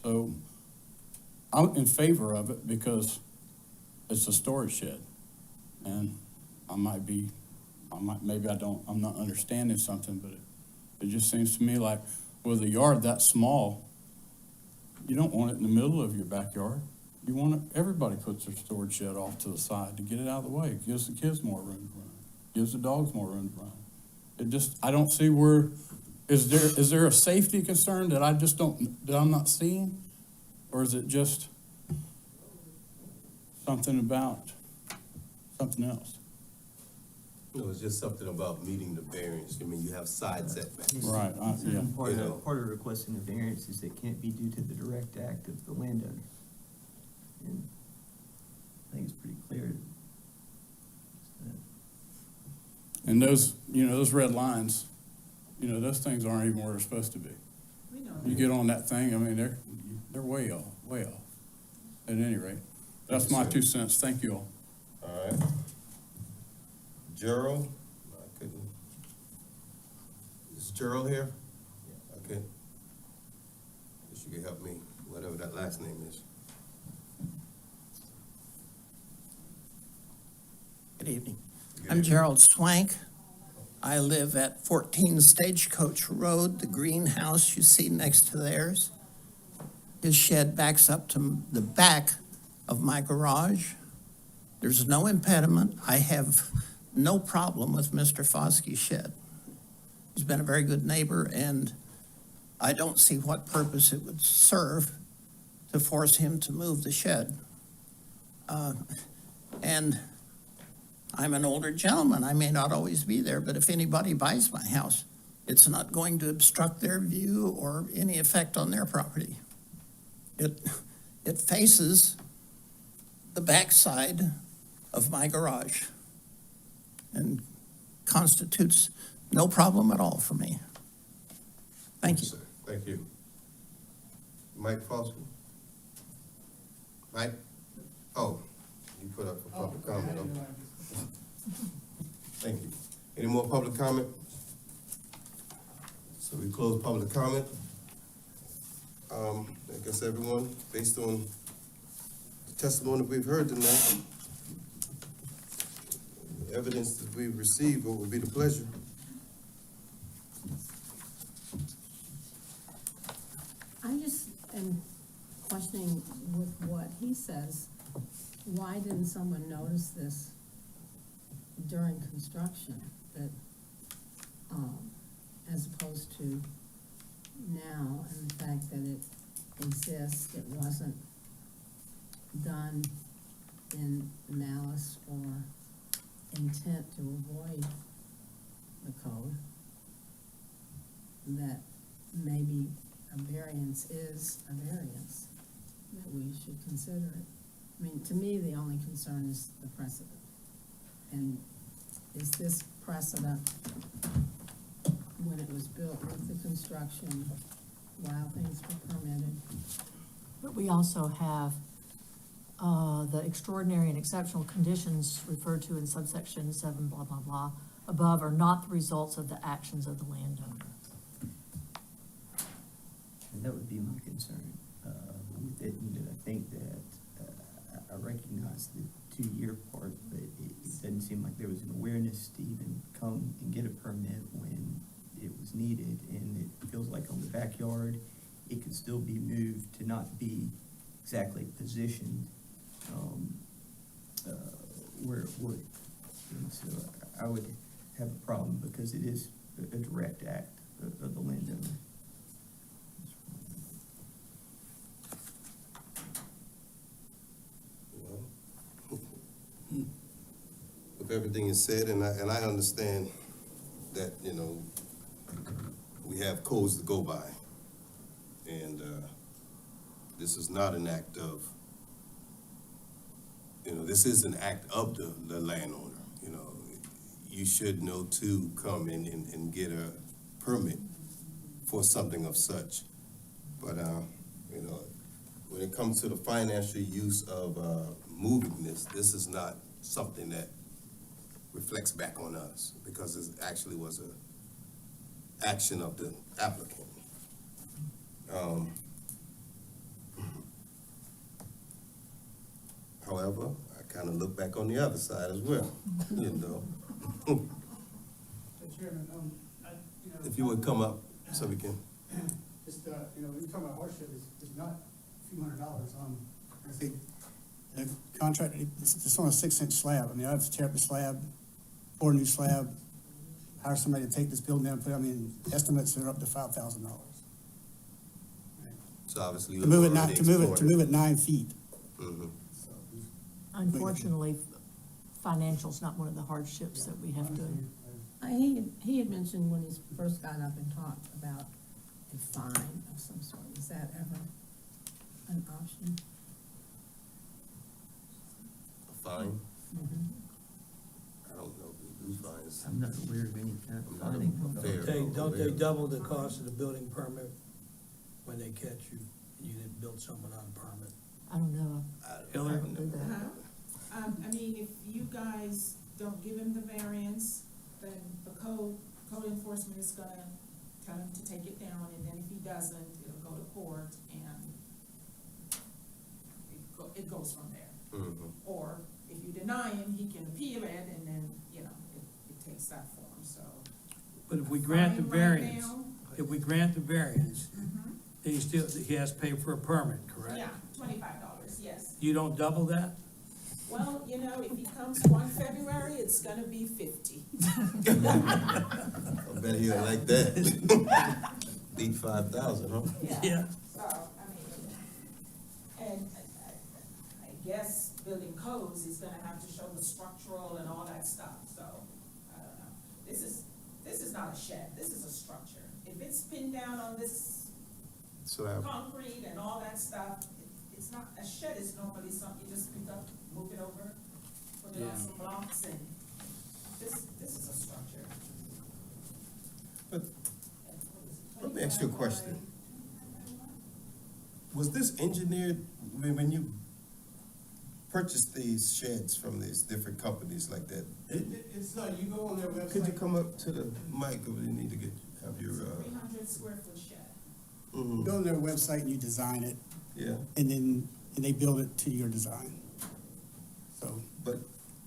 So I'm in favor of it because it's a storage shed, and I'm not understanding something, but it just seems to me like with a yard that small, you don't want it in the middle of your backyard. You want it, everybody puts their storage shed off to the side to get it out of the way. It gives the kids more room to run, gives the dogs more room to run. I don't see where, is there a safety concern that I'm not seeing? Or is it just something else? No, it's just something about meeting the variance. I mean, you have side setbacks. Right, yeah. Part of requesting the variance is that can't be due to the direct act of the landowner. And I think it's pretty clear. And those red lines, those things aren't even where they're supposed to be. You get on that thing, I mean, they're way off. At any rate, that's my 2 cents. Thank you all. All right. Gerald? I couldn't. Is Gerald here? Okay. Guess you can help me, whatever that last name is. Good evening. Good I'm evening. Gerald Swank. I live at 14 Stagecoach Road, the greenhouse you see next to theirs. His shed backs up to the back of my garage. There's no impediment. I have no problem with Mr. Foskey's shed. He's been a very good neighbor, and I don't see what purpose it would serve to force him to move the shed. And I'm an older gentleman. I may not always be there, but if anybody buys my house, it's not going to obstruct their view or any effect on their property. It faces the backside of my garage and constitutes no problem at all for me. Thank you. Sir. Thank you. Mike Foskey? Mike? Oh, you put up a public comment. Okay. Thank you. Any more public comment? So we close public comment. I guess everyone, based on the testimony we've heard tonight, the evidence that we've received, what would be the pleasure? I just am questioning with what he says, why didn't someone notice this during construction, that, as opposed to now, and the fact that it exists, it wasn't done in malice or intent to avoid the code, that maybe a variance is a variance, that we should consider it. I mean, to me, the only concern is the precedent. And is this precedent, when it was built with the construction, while things were permitted? But we also have the extraordinary and exceptional conditions referred to in subsection 7, blah, blah, blah, above are not the results of the actions of the landowner. And that would be my concern, with it, I think that, I recognize the 2-year part, but it doesn't seem like there was an awareness to even come and get a permit when it was needed, and it feels like on the backyard, it could still be moved to not be exactly positioned, where it would. And so I would have a problem because it is a direct act of the landowner. Well, if everything is said, and I understand that, you know, we have codes to go by. And, this is not an act of, you know, this is an act of the landowner, you know. You should know to come in and get a permit for something of such. But, you know, when it comes to the financial use of, moving this is not something that reflects back on us, because it actually was a action of the applicant. However, I kind of look back on the other side as well, you know. Chairman, If you would come up so we can, just, you know, when you're talking about hardship, it's not a few $100s. I think the contract, it's on a 6-inch slab. I mean, I have to tear up the slab, pour a new slab, hire somebody to take this building down, estimates are up to $5,000. so obviously. To move it 9 feet. Mhm. So, Unfortunately, financial's not one of the hardships that we have to. He had mentioned when he first got up and talked about a fine of some sort. Is that ever an option? A fine? Mhm. I don't know if we do fines. I'm not aware of any kind of I'm not finding. fair. Don't they double the cost of the building permit when they catch you, and you didn't build something on a permit? I don't know. Hillary? I don't know. I mean, if you guys don't give him the variance, then the code enforcement is gonna tell him to take it down, and then if he doesn't, it'll go to court, and it goes from there. Mhm. Or if you deny him, he can appeal it, and then, it takes that form, so. But if we grant the Fine right variance, now. if we grant the variance, then he has to pay for a permit, correct? Yeah, $25, yes. You don't double that? Well, if he comes 1 February, it's gonna be 50. I bet he'll like that. Beat 5,000, huh? Yeah. So, and I guess building codes is gonna have to show the structural and all that stuff, so, I don't know. This is not a shed, this is a structure. If it's pinned down on this So concrete and all that stuff, it's not, a shed is normally something you just pick up, move it over, put it on Yeah. some blocks, and this is a structure. But let me ask you a question. Was this engineered, when you purchased these sheds from these different companies like that? It's, you go on their website. Could you come up to the mic, or we need to have your, 300 square foot shed. mhm. Go on their website and you design it, Yeah, and they build it to your design. So, but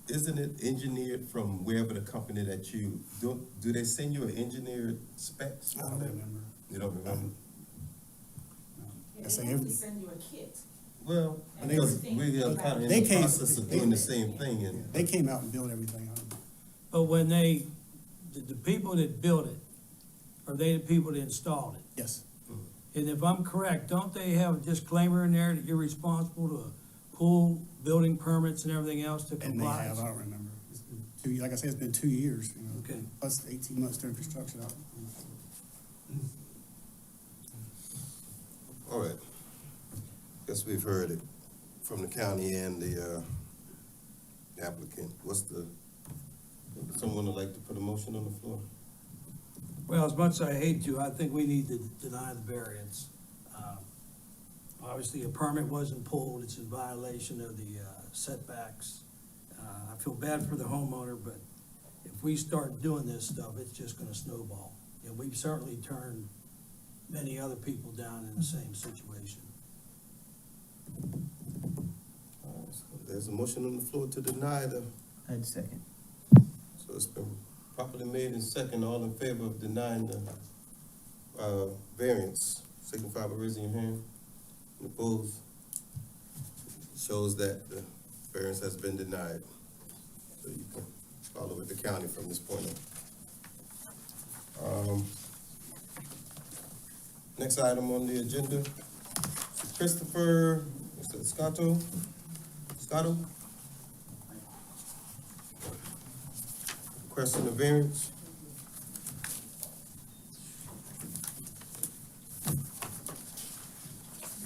isn't it engineered from wherever the company that you, do they send you an engineered specs? I don't remember. You don't remember? Yeah, I say they every- only send you a kit. Well, And because everything. we are kind of in They the came- process of doing the same thing, and They came out and built everything on it. But when the people that built it, are they the people that installed it? Yes. And if I'm correct, don't they have a disclaimer in there that you're responsible to pull building permits and everything else to And they comply? have, I don't remember. It's been 2 like I said, it's been 2 years, Okay. plus 18 months during construction. all right. Guess we've heard it from the county and the applicant. Someone would like to put a motion on the floor? Well, as much as I hate to, I think we need to deny the variance. Obviously, a permit wasn't pulled, it's in violation of the setbacks. I feel bad for the homeowner, but if we start doing this stuff, it's just gonna snowball. And we've certainly turned many other people down in the same situation. So there's a motion on the floor to deny the, I'd second. so it's been properly made and second. All in favor of denying the, variance, signify by raising your hand. And opposed, shows that the variance has been denied. So you can follow with the county from this point on. Next item on the agenda, Christopher, what's that, Scotto? Requesting a variance. I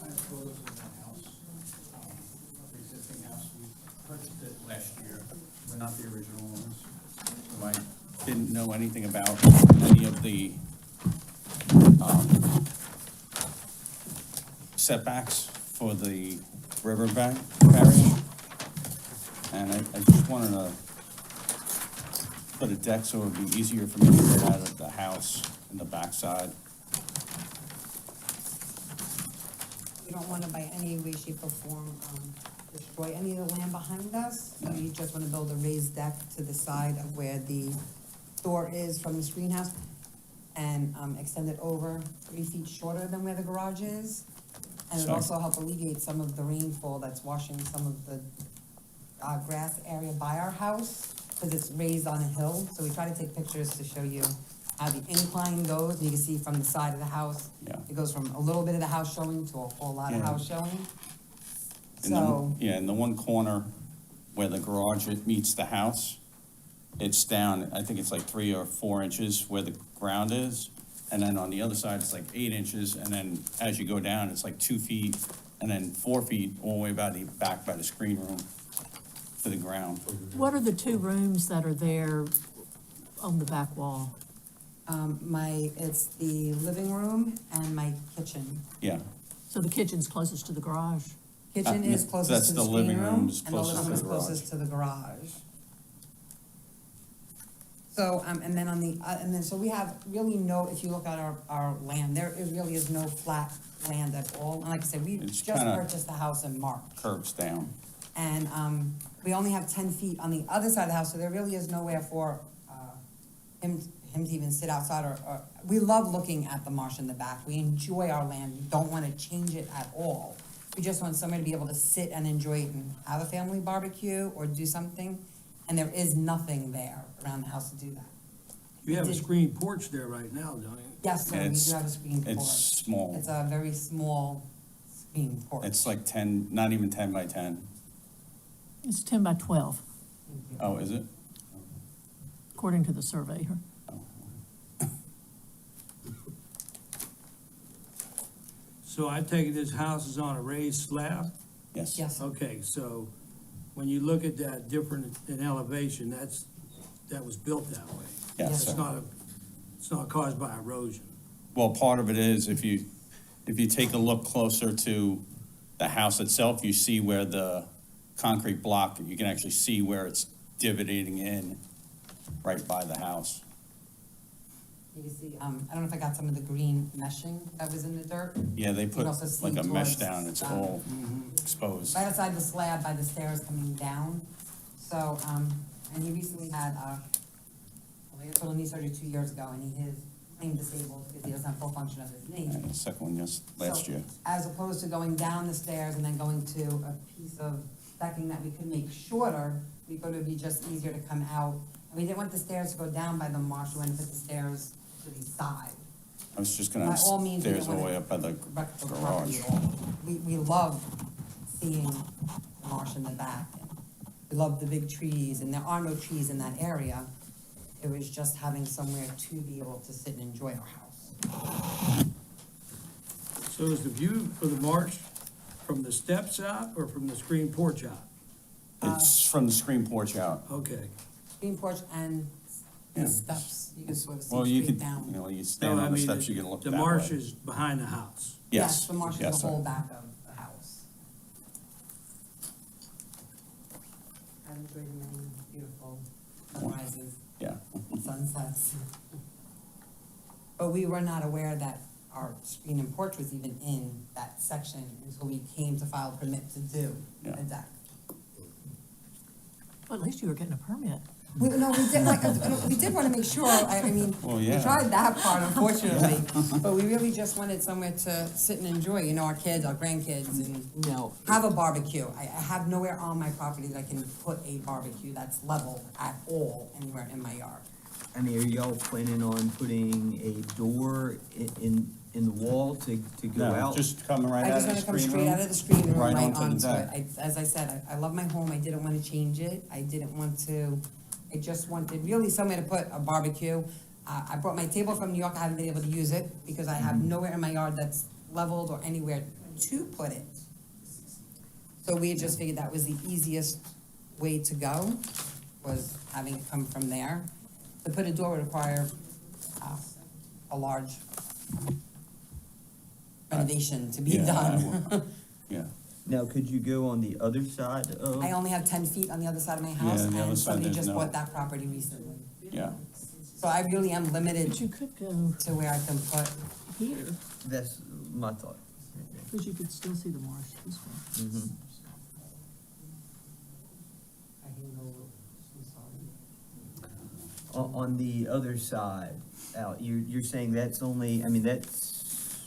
have photos of the house, the existing house. We purchased it last year. We're not the original owners. So I didn't know anything about any of the setbacks for the riverbank area. And I just wanted to put a deck so it would be easier for me to get out of the house in the backside. We don't want to by any way, shape, or form destroy any of the land behind us. We just want to build a raised deck to the side of where the door is from the screen house and extend it over 3 feet shorter than where the garage is. And it Sorry. also help alleviate some of the rainfall that's washing some of the grass area by our house, because it's raised on a hill. So we try to take pictures to show you how the incline goes, and you can see from the side of the house. Yeah. It goes from a little bit of the house showing to a whole lot of Yeah. house showing. In the- So, Yeah, in the one corner where the garage meets the house, it's down, I think it's like 3 or 4 inches where the ground is. And then on the other side, it's like 8 inches, and then as you go down, it's like 2 feet, and then 4 feet all the way back by the screen room to the ground. What are the 2 rooms that are there on the back wall? it's the living room and my kitchen. Yeah, So the kitchen's closest to the garage? Kitchen is that's closest to the the screen living room room, is and the living closest room to is the garage. closest to the garage. So, and then on the, and then, so we have really no, if you look at our land, there really is no flat land at all. And like I said, we It's just kinda- purchased the house in March. Curves down. And, we only have 10 feet on the other side of the house, so there really is nowhere for, him to even sit outside or, we love looking at the marsh in the back. We enjoy our land. We don't wanna change it at all. We just want somebody to be able to sit and enjoy it and have a family barbecue or do something. And there is nothing there around the house to do that. You have a Did- screen porch there right now, don't you? Yes, sir, we It's- do have a screen porch. It's small. It's a very small screen porch. It's like 10, not even 10 by 10. It's 10 by 12, Thank you. Oh, is it? according to the surveyor. So I take it this house is on a raised slab? Yes. Yes, sir. Okay, so when you look at that different in elevation, that was built that way. Yes, Yes, It's sir. not caused by erosion. Well, part of it is if you take a look closer to the house itself, you see where the concrete block, you can actually see where it's divoting in right by the house. You can see, I don't know if I got some of the green meshing that was in the dirt. Yeah, they You put can also see like a mesh towards, down, it's all exposed. right outside the slab by the stairs coming down. So, and he recently had he had total knee surgery 2 years ago, and he is claimed disabled because he doesn't have full function of his knee. And the second one just last So, year. as opposed to going down the stairs and then going to a piece of decking that we could make shorter, we thought it would be just easier to come out. And we didn't want the stairs to go down by the marsh, we wanted to put the stairs to the side. I was just gonna By have all means, we stairs didn't all the way want up by the to wreck the property garage. at all. We love seeing the marsh in the back. We love the big trees, and there are no trees in that area. It was just having somewhere to be able to sit and enjoy our house. So is the view for the marsh from the steps out or from the screen porch out? It's from the screen porch out. Okay. Screen porch and Yeah. the steps, you can sort of Well, see you straight could, down. you know, you No, stand I on the mean, steps, you can look that The way. marsh is behind the house. Yes, The marsh is yes, the sir. whole back of the house. I've enjoyed many beautiful sunrises. Yeah. sunsets. But we were not aware that our screen and porch was even in that section until we came to file permit to do Yeah. a deck. Well, at least you were getting a permit. We did wanna make sure, I mean, Well, we yeah. tried that part unfortunately, but we really just wanted somewhere to sit and enjoy, you know, our kids, our grandkids, and Now, have a barbecue. I have nowhere on my property that I can put a barbecue that's level at all anywhere in my yard. I mean, are y'all planning on putting a door in the wall to go No, out? just coming right I out just of the wanna come screen straight out room. of the screen room, right right onto the onto it. deck. As I said, I love my home, I didn't wanna change it, I just wanted really somewhere to put a barbecue. I brought my table from New York, I haven't been able to use it, because I have nowhere in my yard that's leveled or anywhere to put it. So we just figured that was the easiest way to go, was having it come from there. To put a door would require, a large renovation to be Yeah, done. Yeah. Now, could you go on the other side of? I only have 10 feet on the other side of my house, Yeah, the other and side somebody there's just no- bought that property recently. Yeah. So I really am limited But you could go to where I can put, here, That's my thought. because you could still see the marsh this way. Mhm. I can go, I'm sorry. On the other side, out, you're saying that's only, I mean, that's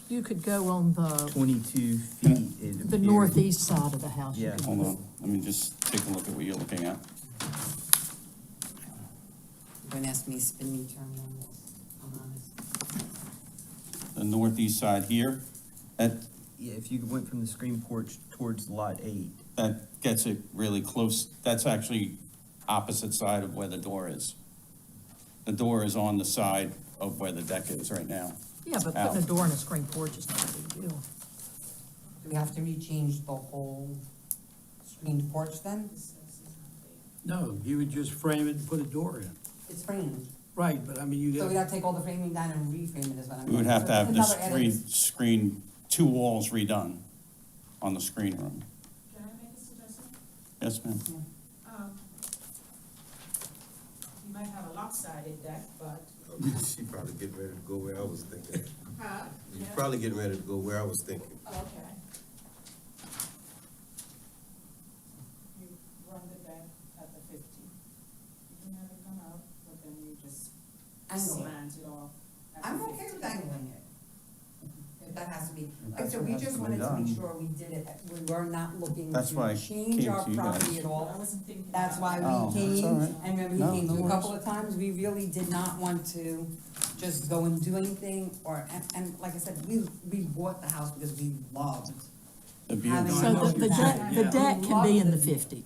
You could go on the 22 feet. it the appears. northeast side of the house. You Yeah. could Hold go. on, let me just take a look at what you're looking at. You're gonna ask me to spin me turn on this, I'm honest. The northeast side here, that, Yeah, if you went from the screen porch towards lot 8. that gets it really close. That's actually opposite side of where the door is. The door is on the side of where the deck is right now. Yeah, but Out. putting a door in a screen porch is not a big deal. Do we have to rechange the whole screened porch then? No, you would just frame it and put a door in. It's framed, Right, but I mean, you so we'd got, have to take all the framing down and reframe it is what I'm. We would have to have the Another edit. screen, two walls redone on the screen room. Can I make a suggestion? Yes, ma'am. You might have a lopsided deck, but. She probably getting ready to go where I was thinking. Huh? You're probably getting ready to go where I was thinking. Okay. You run the deck at the 50. You can have it come out, but then you just Angle it. slant it off. at the I'm okay 50. with angling it. If that has to be, like I said, we just wanted to make sure we did it, we were not looking That's why I to change came our to you guys. property at I all. wasn't thinking. That's why Oh, we that's all came, right. and when No, we came no to a couple worries. of times, we really did not want to just go and do anything, or, and like I said, we bought the house because we loved. The view. Having So a the deck, the Yeah. deck can be in the 50.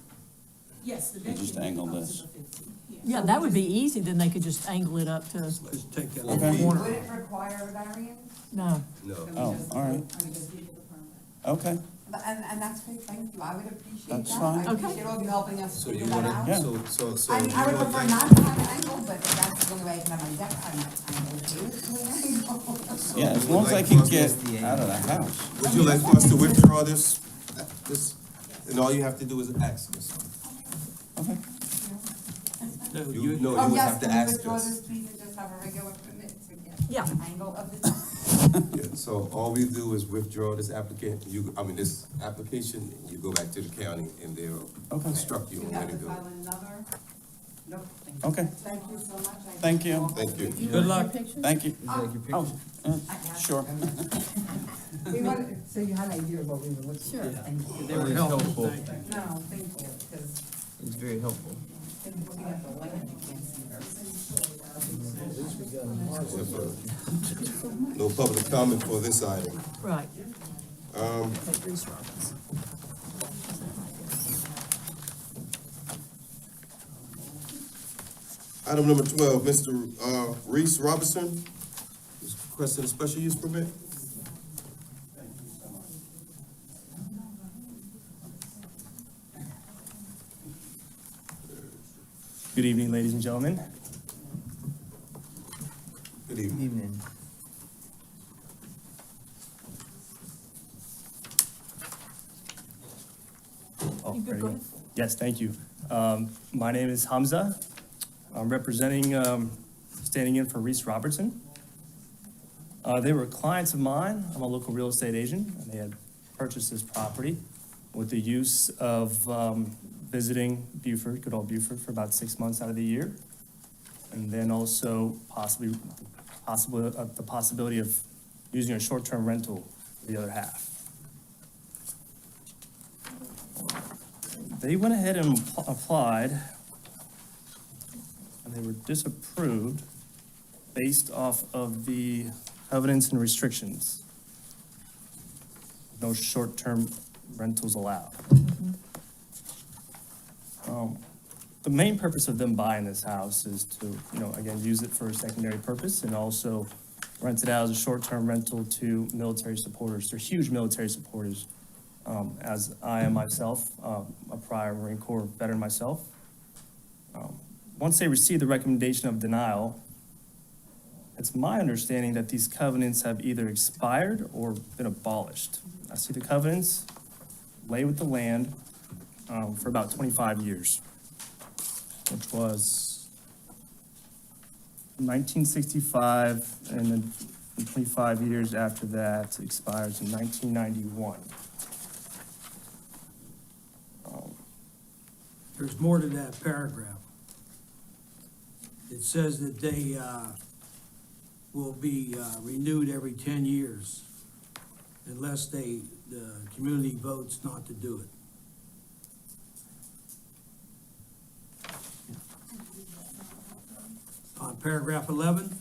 Yes, the You deck just can be angle up to this. the 50, yes. Yeah, that would be easy, then they could just angle it up to, just take that. And Okay. would it require a variance? no. No. Can we Oh, just- all right. We just give you the permit. Okay, And that's great, thank you, I would appreciate That's that, fine. I Okay. appreciate all of you helping us So figure you that wanna, out. Yeah. so. I mean, I you would want prefer that- not to have an angle, but if that's the only way I can have my deck, I'm okay with doing it. yeah, as you would long as I like can for us get to- out of the house. Would you like for us to withdraw this, and all you have to do is ask us? Okay. No, You you, know, Oh, you would yes, have to can we ask withdraw us. this, please, and just have a regular permit to get Yeah. the angle of the deck? Yeah, so all we do is withdraw this this application, and you go back to the county, and they'll Okay. instruct you Do on we where have to to go. file another? Nope, thank you. Okay, Thank you so much. Thank you. Thank you. good luck. thank you. Would you like your Oh, picture? sure. We wanted, so you had an idea of what we were looking for. Sure. Thank you. They were It was helpful. helpful. Thank you. No, thank you, because It's very helpful. looking at the land, you can't see her. No public comment for this item. Right. Um, Okay, Reese Roberts. Item number 12, Mr. Reese Robertson is requesting a special use permit. Good evening, ladies and gentlemen. Good Good evening. evening. Oh, You good, very go good. ahead. Yes, thank you. My name is Hamza. I'm representing, standing in for Reese Robertson. They were clients of mine. I'm a local real estate agent, and they had purchased this property with the use of visiting Beaufort, good old Beaufort, for about 6 months out of the year. And then also the possibility of using a short-term rental for the other half. They went ahead and applied, and they were disapproved based off of the covenants and restrictions. No short-term rentals allowed. The main purpose of them buying this house is to, again, use it for a secondary purpose and also rent it out as a short-term rental to military supporters. They're huge military supporters, as I am myself, a prior Marine Corps veteran myself. Once they receive the recommendation of denial, it's my understanding that these covenants have either expired or been abolished. I see the covenants lay with the land for about 25 years, which was 1965, and then 25 years after that expires in 1991. There's more to that paragraph. It says that they will be renewed every 10 years unless the community votes not to do it. On paragraph 11,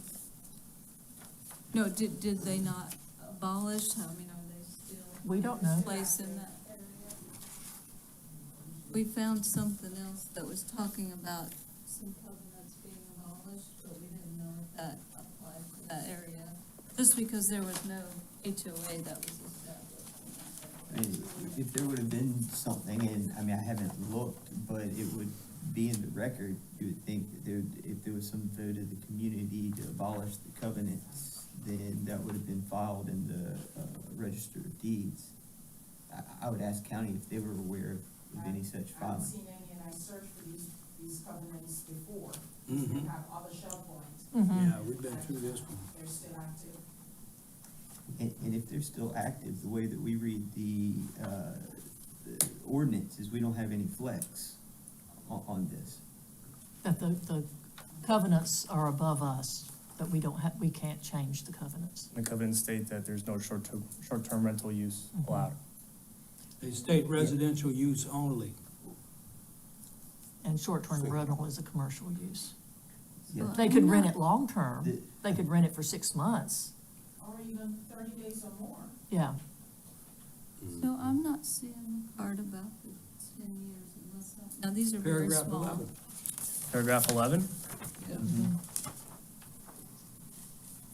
No, did they not abolish? I mean, are they still? We don't know. Place in that area? We found something else that was talking about some covenants being abolished, but we didn't know if that applied to that area. Just because there was no HOA that was established in that area. I mean, if there would have been something, and, I mean, I haven't looked, but it would be in the record, you would think that if there was some vote of the community to abolish the covenants, then that would have been filed in the Register of Deeds. I would ask county if they were aware of any such I haven't filing. seen any, and I searched for these covenants before. Mhm. They have other shell points. yeah, we've been through this one. They're still active. And if they're still active, the way that we read the ordinance is we don't have any flex on this. That the covenants are above us, that we can't change the covenants. The covenants state that there's no short-term rental use allowed. They state residential use only. And short-term rental is a commercial use. Yeah. They could rent it long-term. They could rent it for 6 months. Or even 30 days or more. Yeah. So I'm not seeing the part about the 10 years unless, now these are very Paragraph small. 11. Paragraph 11?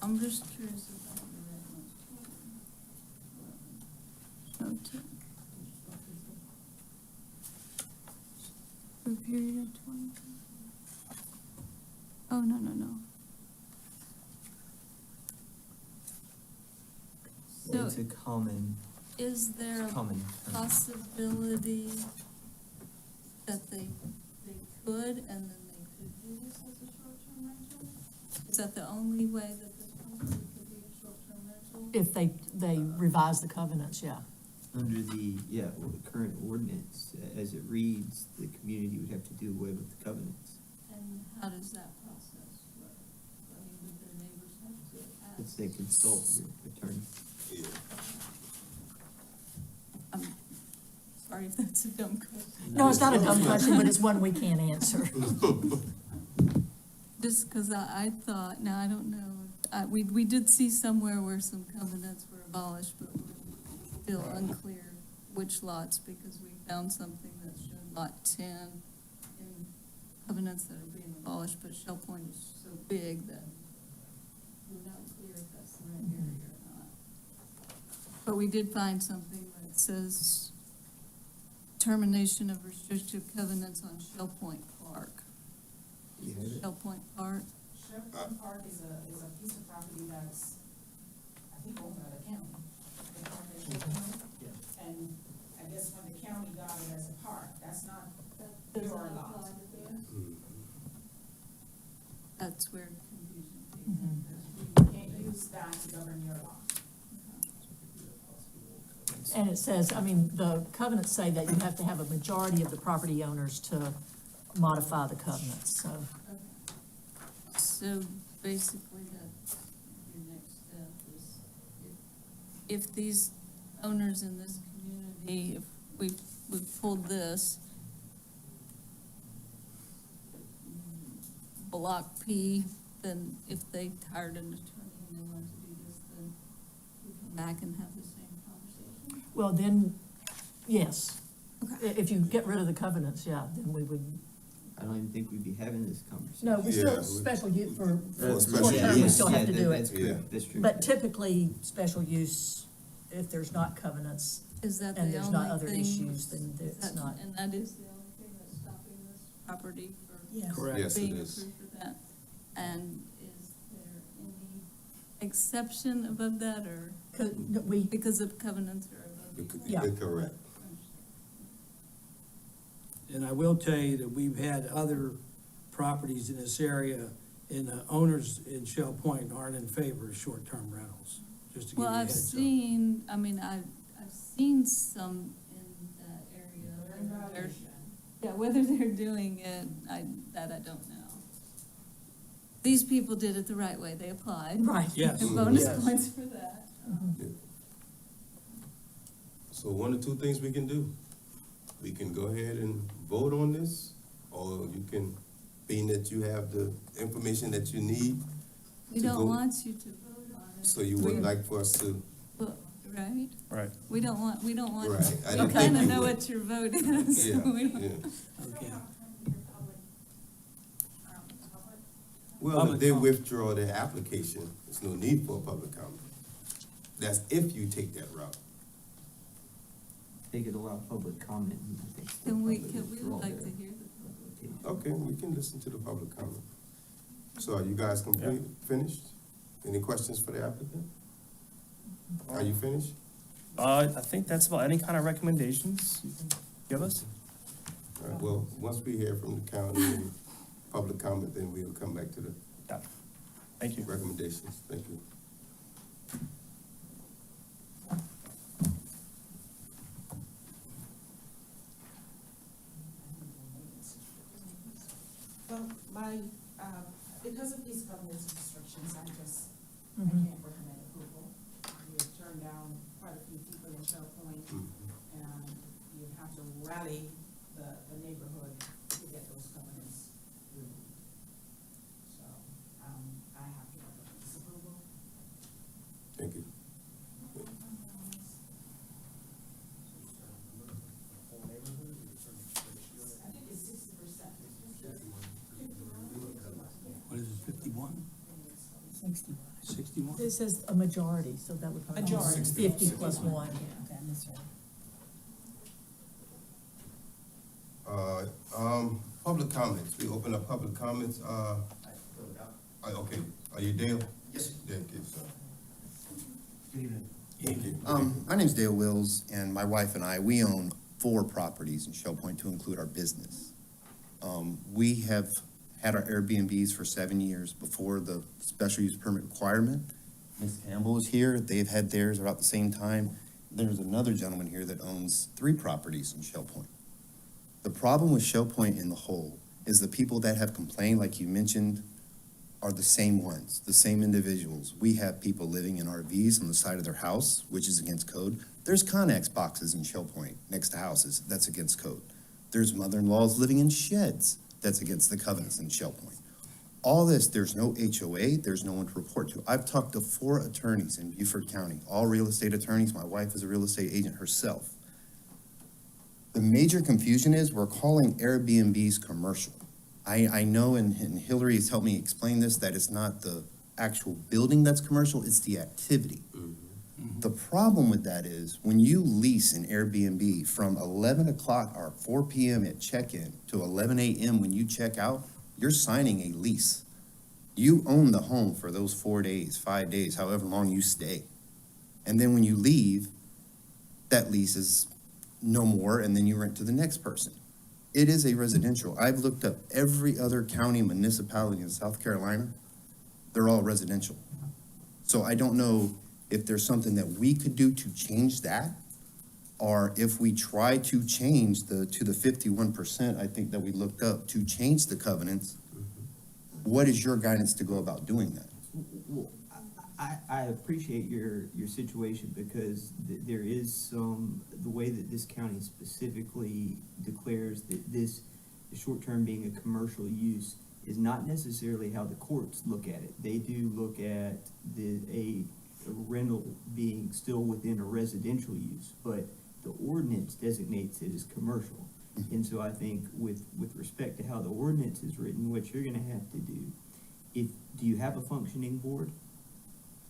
I'm just curious about the red one. No, 10. For a period of 20. Oh, no. So It's a common, is there a common term. possibility that they could and then they could do this as a short-term rental? Is that the only way that this property could be a short-term rental? If they revise the covenants, yeah. Under the, current ordinance, as it reads, the community would have to do away with the covenants. And how does that process work? I mean, would the neighbors have to ask? It's they consult your attorney. I'm sorry if that's a dumb question. No, it's not a dumb question, but it's one we can't answer. Just because I thought, now I don't know, we did see somewhere where some covenants were abolished, but we're still unclear which lots, because we found something that showed lot 10 in covenants that are being abolished, but Shell Point is so big that we're not clear if that's the right area or not. But we did find something that says termination of restrictive covenants on Shell Point Park. You have it? Shell Point Park. Sherman Park is a piece of property that's, I think, owned by the county. The park is the county. And I guess when the county got it as a park, that's not your lot. That's where confusion You can't use that to govern your law. And it says, I mean, the covenants say that you have to have a majority of the property owners to modify the covenants, so. So basically, that's your next step is if these owners in this community, if we've pulled this, block P, then if they hired an attorney and they want to do this, then we come back and have the same conversation. Well, then, yes. If you get rid of the covenants, yeah, then we would, I don't even think we'd be having this conversation. no, we Yeah, still, we- special use for For special short term, we use. still have to do That's it. Yeah. correct, that's true. But typically, special use, if there's not covenants, Is that the and only there's not other thing- issues, then it's that- not. And that is the only thing that's stopping this property for Correct. Yes, it being is. approved for that? And is there any exception above that, or We, because of covenants or above? Yeah. You're correct. And I will tell you that we've had other properties in this area, and the owners in Shell Point aren't in favor of short-term rentals, just to give you Well, a I've heads up. seen, I mean, I've seen some in that area. They're- Yeah, whether they're doing it, I don't know. These people did it the right way, they applied. right. Yes. And bonus Yes. points for that. So one or two things we can do. We can go ahead and vote on this, or you can, being that you have the information that you need, We to don't go- want you to vote on it. so you would like for us to, Well, right? Right. We don't want, right? I you didn't kinda think you know would. what your vote is. Yeah, We don't- yeah. Okay. Well, if Public they comment. withdraw their application, there's no need for a public comment. That's if you take that route. They could allow public comment. and I think the Can we public would withdraw like their to hear the application. Okay, we can listen to the public comment. So are you guys complete, finished? Any questions for the applicant? Are you finished? I think that's about any kind of recommendations you can give us. All right, well, once we hear from the county and public comment, then we'll come back to the Yeah. Thank you. recommendations. Thank you. Well, because of these covenants and restrictions, I Mhm. can't recommend approval. We have turned down quite a few people in Shell Point, and you have to rally the neighborhood to get those covenants removed. So, I have to recommend disapproval. Thank you. I think it's 60%. What is it, 51? 61? It says a majority, so that would probably be Majority. 50 plus one. Public comments, we open up public comments, okay, are you Dale? Yes. Thank you, sir. Good evening. Thank you. My name's Dale Wills, and my wife and I, we own 4 properties in Shell Point to include our business. We have had our Airbnbs for 7 years before the special use permit requirement. Ms. Campbell is here, they've had theirs about the same time. There's another gentleman here that owns 3 properties in Shell Point. The problem with Shell Point in the whole is the people that have complained, like you mentioned, are the same ones, the same individuals. We have people living in RVs on the side of their house, which is against code. There's Connex boxes in Shell Point next to houses, that's against code. There's mother-in-laws living in sheds, that's against the covenants in Shell Point. All this, there's no HOA, there's no one to report to. I've talked to 4 attorneys in Beaufort County, all real estate attorneys. My wife is a real estate agent herself. The major confusion is we're calling Airbnbs commercial. I know, and Hillary has helped me explain this, that it's not the actual building that's commercial, it's the activity. The problem with that is when you lease an Airbnb from 11 o'clock or 4 p.m. at check-in to 11 a.m. when you check out, you're signing a lease. You own the home for those 4 days, 5 days, however long you stay. And then when you leave, that lease is no more, and then you rent to the next person. It is a residential. I've looked up every other county municipality in South Carolina. They're all residential. So I don't know if there's something that we could do to change that, or if we try to change to the 51%, I think that we looked up, to change the covenants. What is your guidance to go about doing that? Well, I appreciate your situation because there is the way that this county specifically declares that the short-term being a commercial use is not necessarily how the courts look at it. They do look at a rental being still within a residential use, but the ordinance designates it as commercial. And so I think with respect to how the ordinance is written, what you're gonna have to do, do you have a functioning board?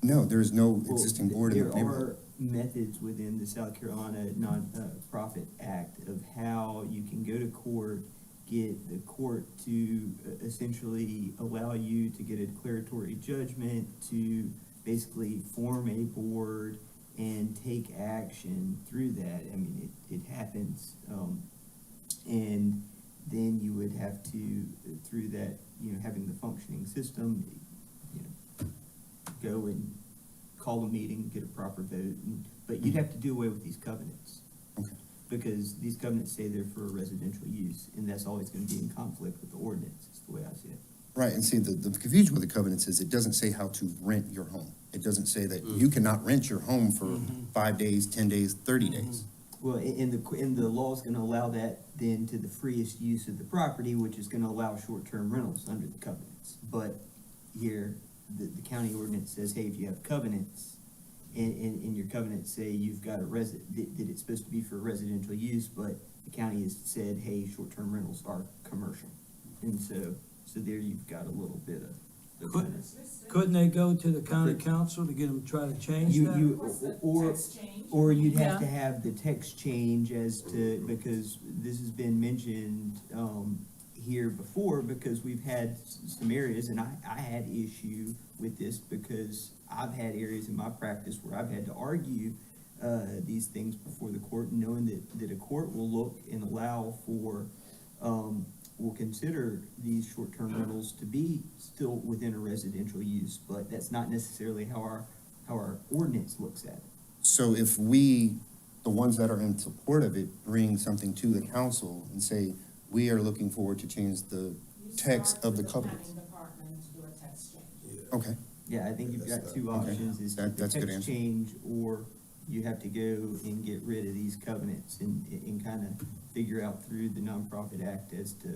No, there is no existing board in the There neighborhood. are methods within the South Carolina Non-Profit Act of how you can go to court, get the court to essentially allow you to get a declaratory judgment, to basically form a board and take action through that. I mean, it happens, and then you would have to, through that, having the functioning system, go and call a meeting, get a proper vote, but you'd have to do away with these covenants. Okay. Because these covenants say they're for residential use, and that's always gonna be in conflict with the ordinance, is the way I see it. Right, and see, the confusion with the covenants is it doesn't say how to rent your home. It doesn't say that you cannot rent your home for 5 days, 10 days, 30 days. Well, and the law's gonna allow that then to the freest use of the property, which is gonna allow short-term rentals under the covenants. But here, the county ordinance says, hey, if you have covenants, and your covenants say you've got that it's supposed to be for residential use, but the county has said, hey, short-term rentals are commercial. And so there you've got a little bit of. Couldn't they go to the county council to get them to try to change that? Or you'd have to have the text change as to, because this has been mentioned, here before, because we've had some areas, and I had issue with this because I've had areas in my practice where I've had to argue, these things before the court, knowing that a court will look and allow for, will consider these short-term rentals to be still within a residential use, but that's not necessarily how our ordinance looks at it. So if we, the ones that are in support of it, bring something to the council and say, we are looking forward to change the text of the covenants. Okay, Yeah, I think you've got two options, is the That's a good text answer. change, or you have to go and get rid of these covenants and kind of figure out through the Nonprofit Act as to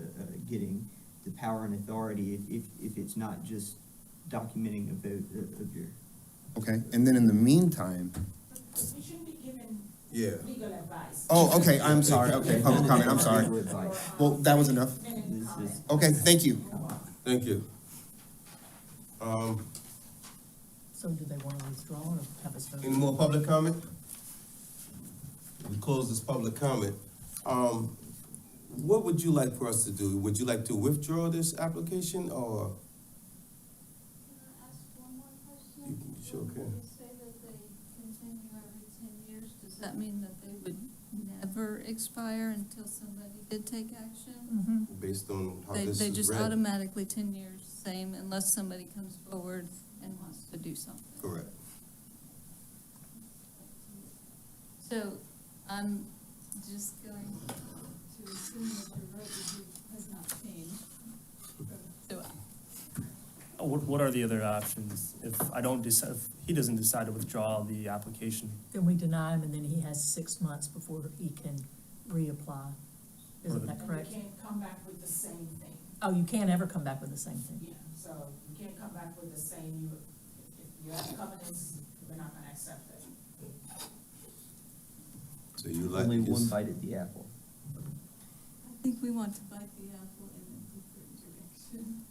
getting the power and authority, if it's not just documenting a vote of your. okay, and then in the meantime, We shouldn't be giving Yeah. legal advice. oh, okay, I'm sorry, okay, public comment, I'm sorry. Well, that was enough. Okay, thank you. Thank you. So do they want to withdraw or have us vote? Any more public comment? We close this public comment. What would you like for us to do? Would you like to withdraw this application, or? Can I ask one more question? You sure can. When you say that they continue every 10 years, does that mean that they would never expire until somebody did take action? Mm-hmm. Based on how They this they is just read? automatically 10 years, same, unless somebody comes forward and wants to do something. Correct. So I'm just going to assume that your vote has not changed. So What are the other options if I don't decide, if he doesn't decide to withdraw the application? Then we deny him, and then he has 6 months before he can reapply. Isn't that correct? And you can't come back with the same thing. Oh, you can't ever come back with the same thing. Yeah, so you can't come back with the same, if you have covenants, we're not gonna accept it. So you like Only this? one bite at the apple. I think we want to bite the apple in a different direction.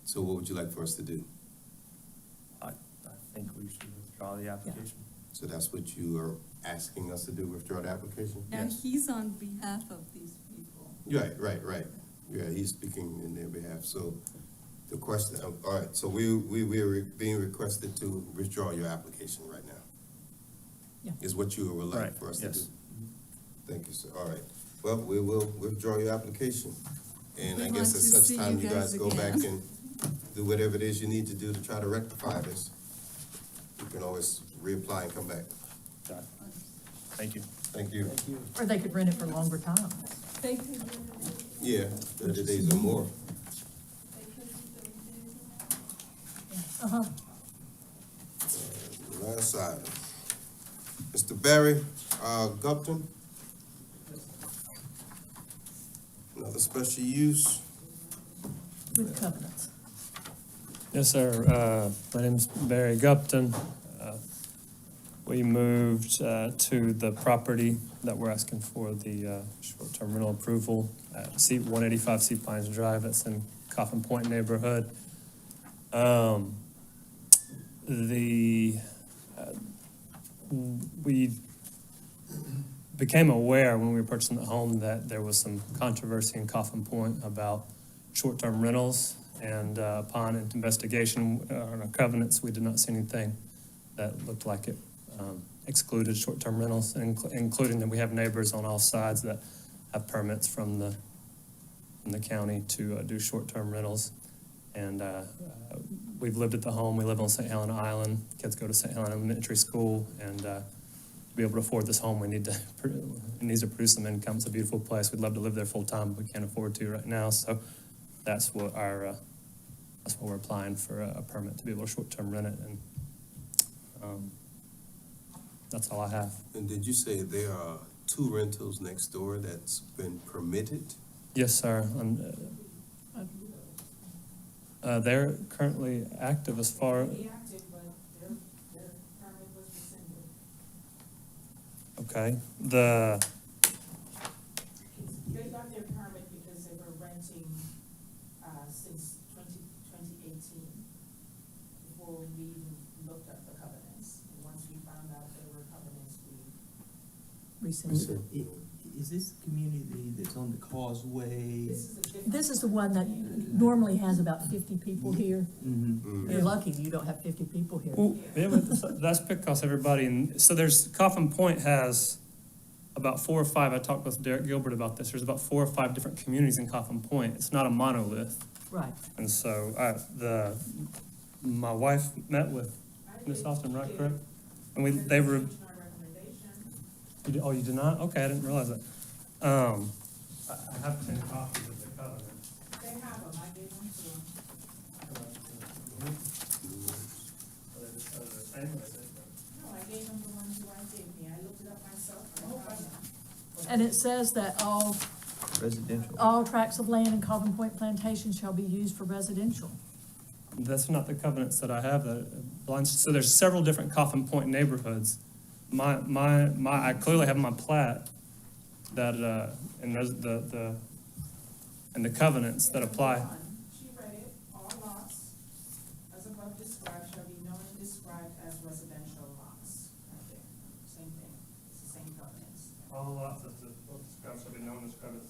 So what would you like for us to do? I think we should withdraw the application. So that's what you are asking us to do, withdraw the application? Now, Yes. he's on behalf of these people. Right. Yeah, he's speaking in their behalf. So the question, all right, so we are being requested to withdraw your application right now. Yeah. Is what you would like Right, for us to do? yes. Thank you, sir. All right. Well, we will withdraw your application. And We I want guess to at such see time you you guys guys go back again. and do whatever it is you need to do to try to rectify this. You can always reapply and come back. Got it. Thank you. Thank you. Or they could rent it for longer time. They could do it. Yeah, 30 days or more. They could do 30 days. Uh-huh. Last item. Mr. Barry, Gupton. Another special use. With covenants. Yes, sir. My name's Barry Gupton. We moved to the property that we're asking for the short-term rental approval at 185 Sea Pines Drive. That's in Coffin Point neighborhood. We became aware when we were purchasing the home that there was some controversy in Coffin Point about short-term rentals, and upon investigation on our covenants, we did not see anything that looked like it excluded short-term rentals, including that we have neighbors on all sides that have permits from the county to do short-term rentals. And we've lived at the home. We live on St. Helena Island. Kids go to St. Helena Elementary School, and to be able to afford this home, it needs to produce some income. It's a beautiful place. We'd love to live there full time, but we can't afford to right now. So that's what we're applying for, a permit to be able to short-term rent it. And that's all I have. And did you say there are 2 rentals next door that's been permitted? Yes, sir. They're currently active as far. Active, but their permit was rescinded. Okay. They got their permit because they were renting, since 2018, before we even looked at the covenants. And once we found out there were covenants, we Rescinded. Is this community that's on the causeway? This is a different. This is the one that normally has about 50 people here. Mm-hmm. You're lucky you don't have 50 people here. Well, yeah, but that's because everybody, and so there's, Coffin Point has about 4 or 5, I talked with Derek Gilbert about this, there's about 4 or 5 different communities in Coffin Point. It's not a monolith. Right. And so my wife met with Miss Austin, right, correct? And they were, you did not? Okay, I didn't realize that. I have 10 copies of the covenant. They have them, I gave them to them. No, I gave them the ones you gave me. I looked it up myself. And I found them. And it says that Residential. all tracts of land in Coffin Point Plantation shall be used for residential. That's not the covenants that I have. So there's several different Coffin Point neighborhoods. I clearly have my plat that, and there's and the covenants that apply. She read it, all lots, as above described, shall be known and described as residential lots. Right there, same thing, it's the same covenants. All lots as described shall be known and described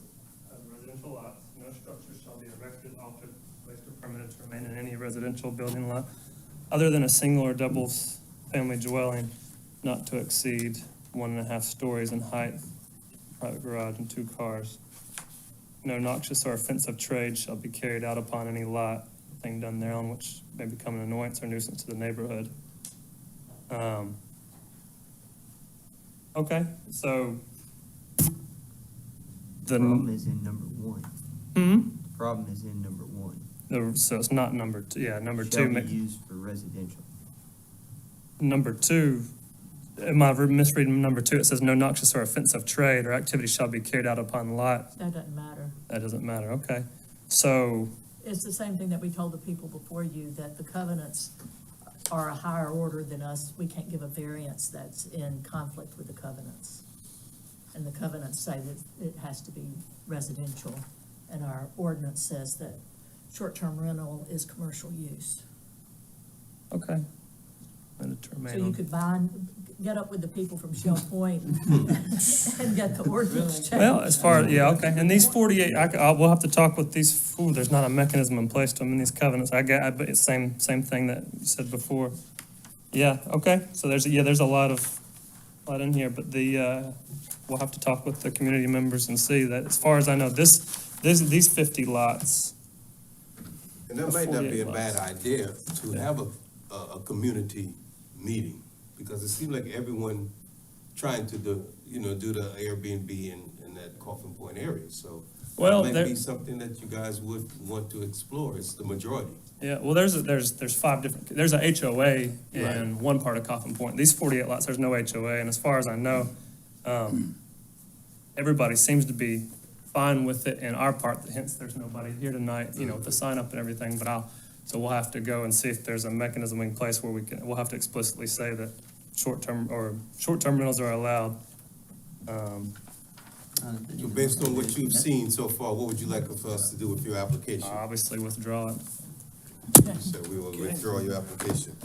as residential lots. No structure shall be erected, altered, placed, or permitted to remain in any residential building lot other than a single or double family dwelling, not to exceed 1.5 stories in height, private garage and 2 cars. No noxious or offensive trade shall be carried out upon any lot, thing done thereon which may become an annoyance or nuisance to the neighborhood. Okay, so The problem is in number 1. Hmm? The problem is in number 1. So it's not number 2, yeah, number 2. Shall be used for residential. Number 2, am I misreading number 2? It says no noxious or offensive trade or activity shall be carried out upon the lot. That doesn't matter. That doesn't matter, okay. So, It's the same thing that we told the people before you, that the covenants are a higher order than us. We can't give a variance that's in conflict with the covenants. And the covenants say that it has to be residential, and our ordinance says that short-term rental is commercial use. okay. So you could get up with the people from Shell Point and get the ordinance changed. Well, as far, yeah, okay, and these 48, we'll have to talk with these, there's not a mechanism in place to them in these covenants. But it's same thing that you said before. Yeah, okay, so there's a lot of lot in here, but we'll have to talk with the community members and see that, as far as I know, these 50 lots. And that might not be a 48 bad lots. idea to have a community meeting, because it seems like everyone trying to do the Airbnb in that Coffin Point area, so. Well, It there- might be something that you guys would want to explore, it's the majority. Yeah, well, there's 5 different, there's a HOA in Right. one part of Coffin Point. These 48 lots, there's no HOA, and as far as I know, everybody seems to be fine with it in our part, hence there's nobody here tonight, with the sign up and everything, but so we'll have to go and see if there's a mechanism in place where we'll have to explicitly say that short-term rentals are allowed. So based on what you've seen so far, what would you like for us to do with your application? Obviously withdraw it. So we will withdraw your application.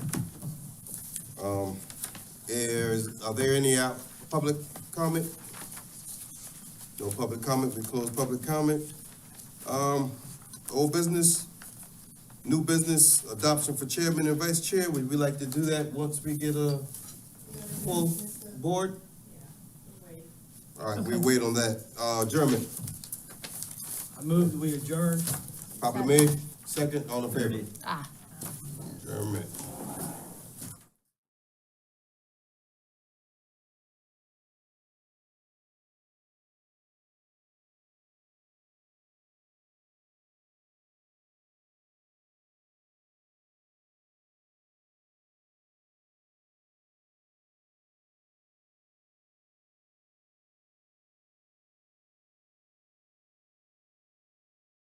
Are there any public comment? No public comment, we close public comment. Old business, new business, adoption for chairman and vice chair, would we like to do that once we get a full board? All right, we wait on that. German, I move that we adjourn. properly made, second, all in favor? Ah. German.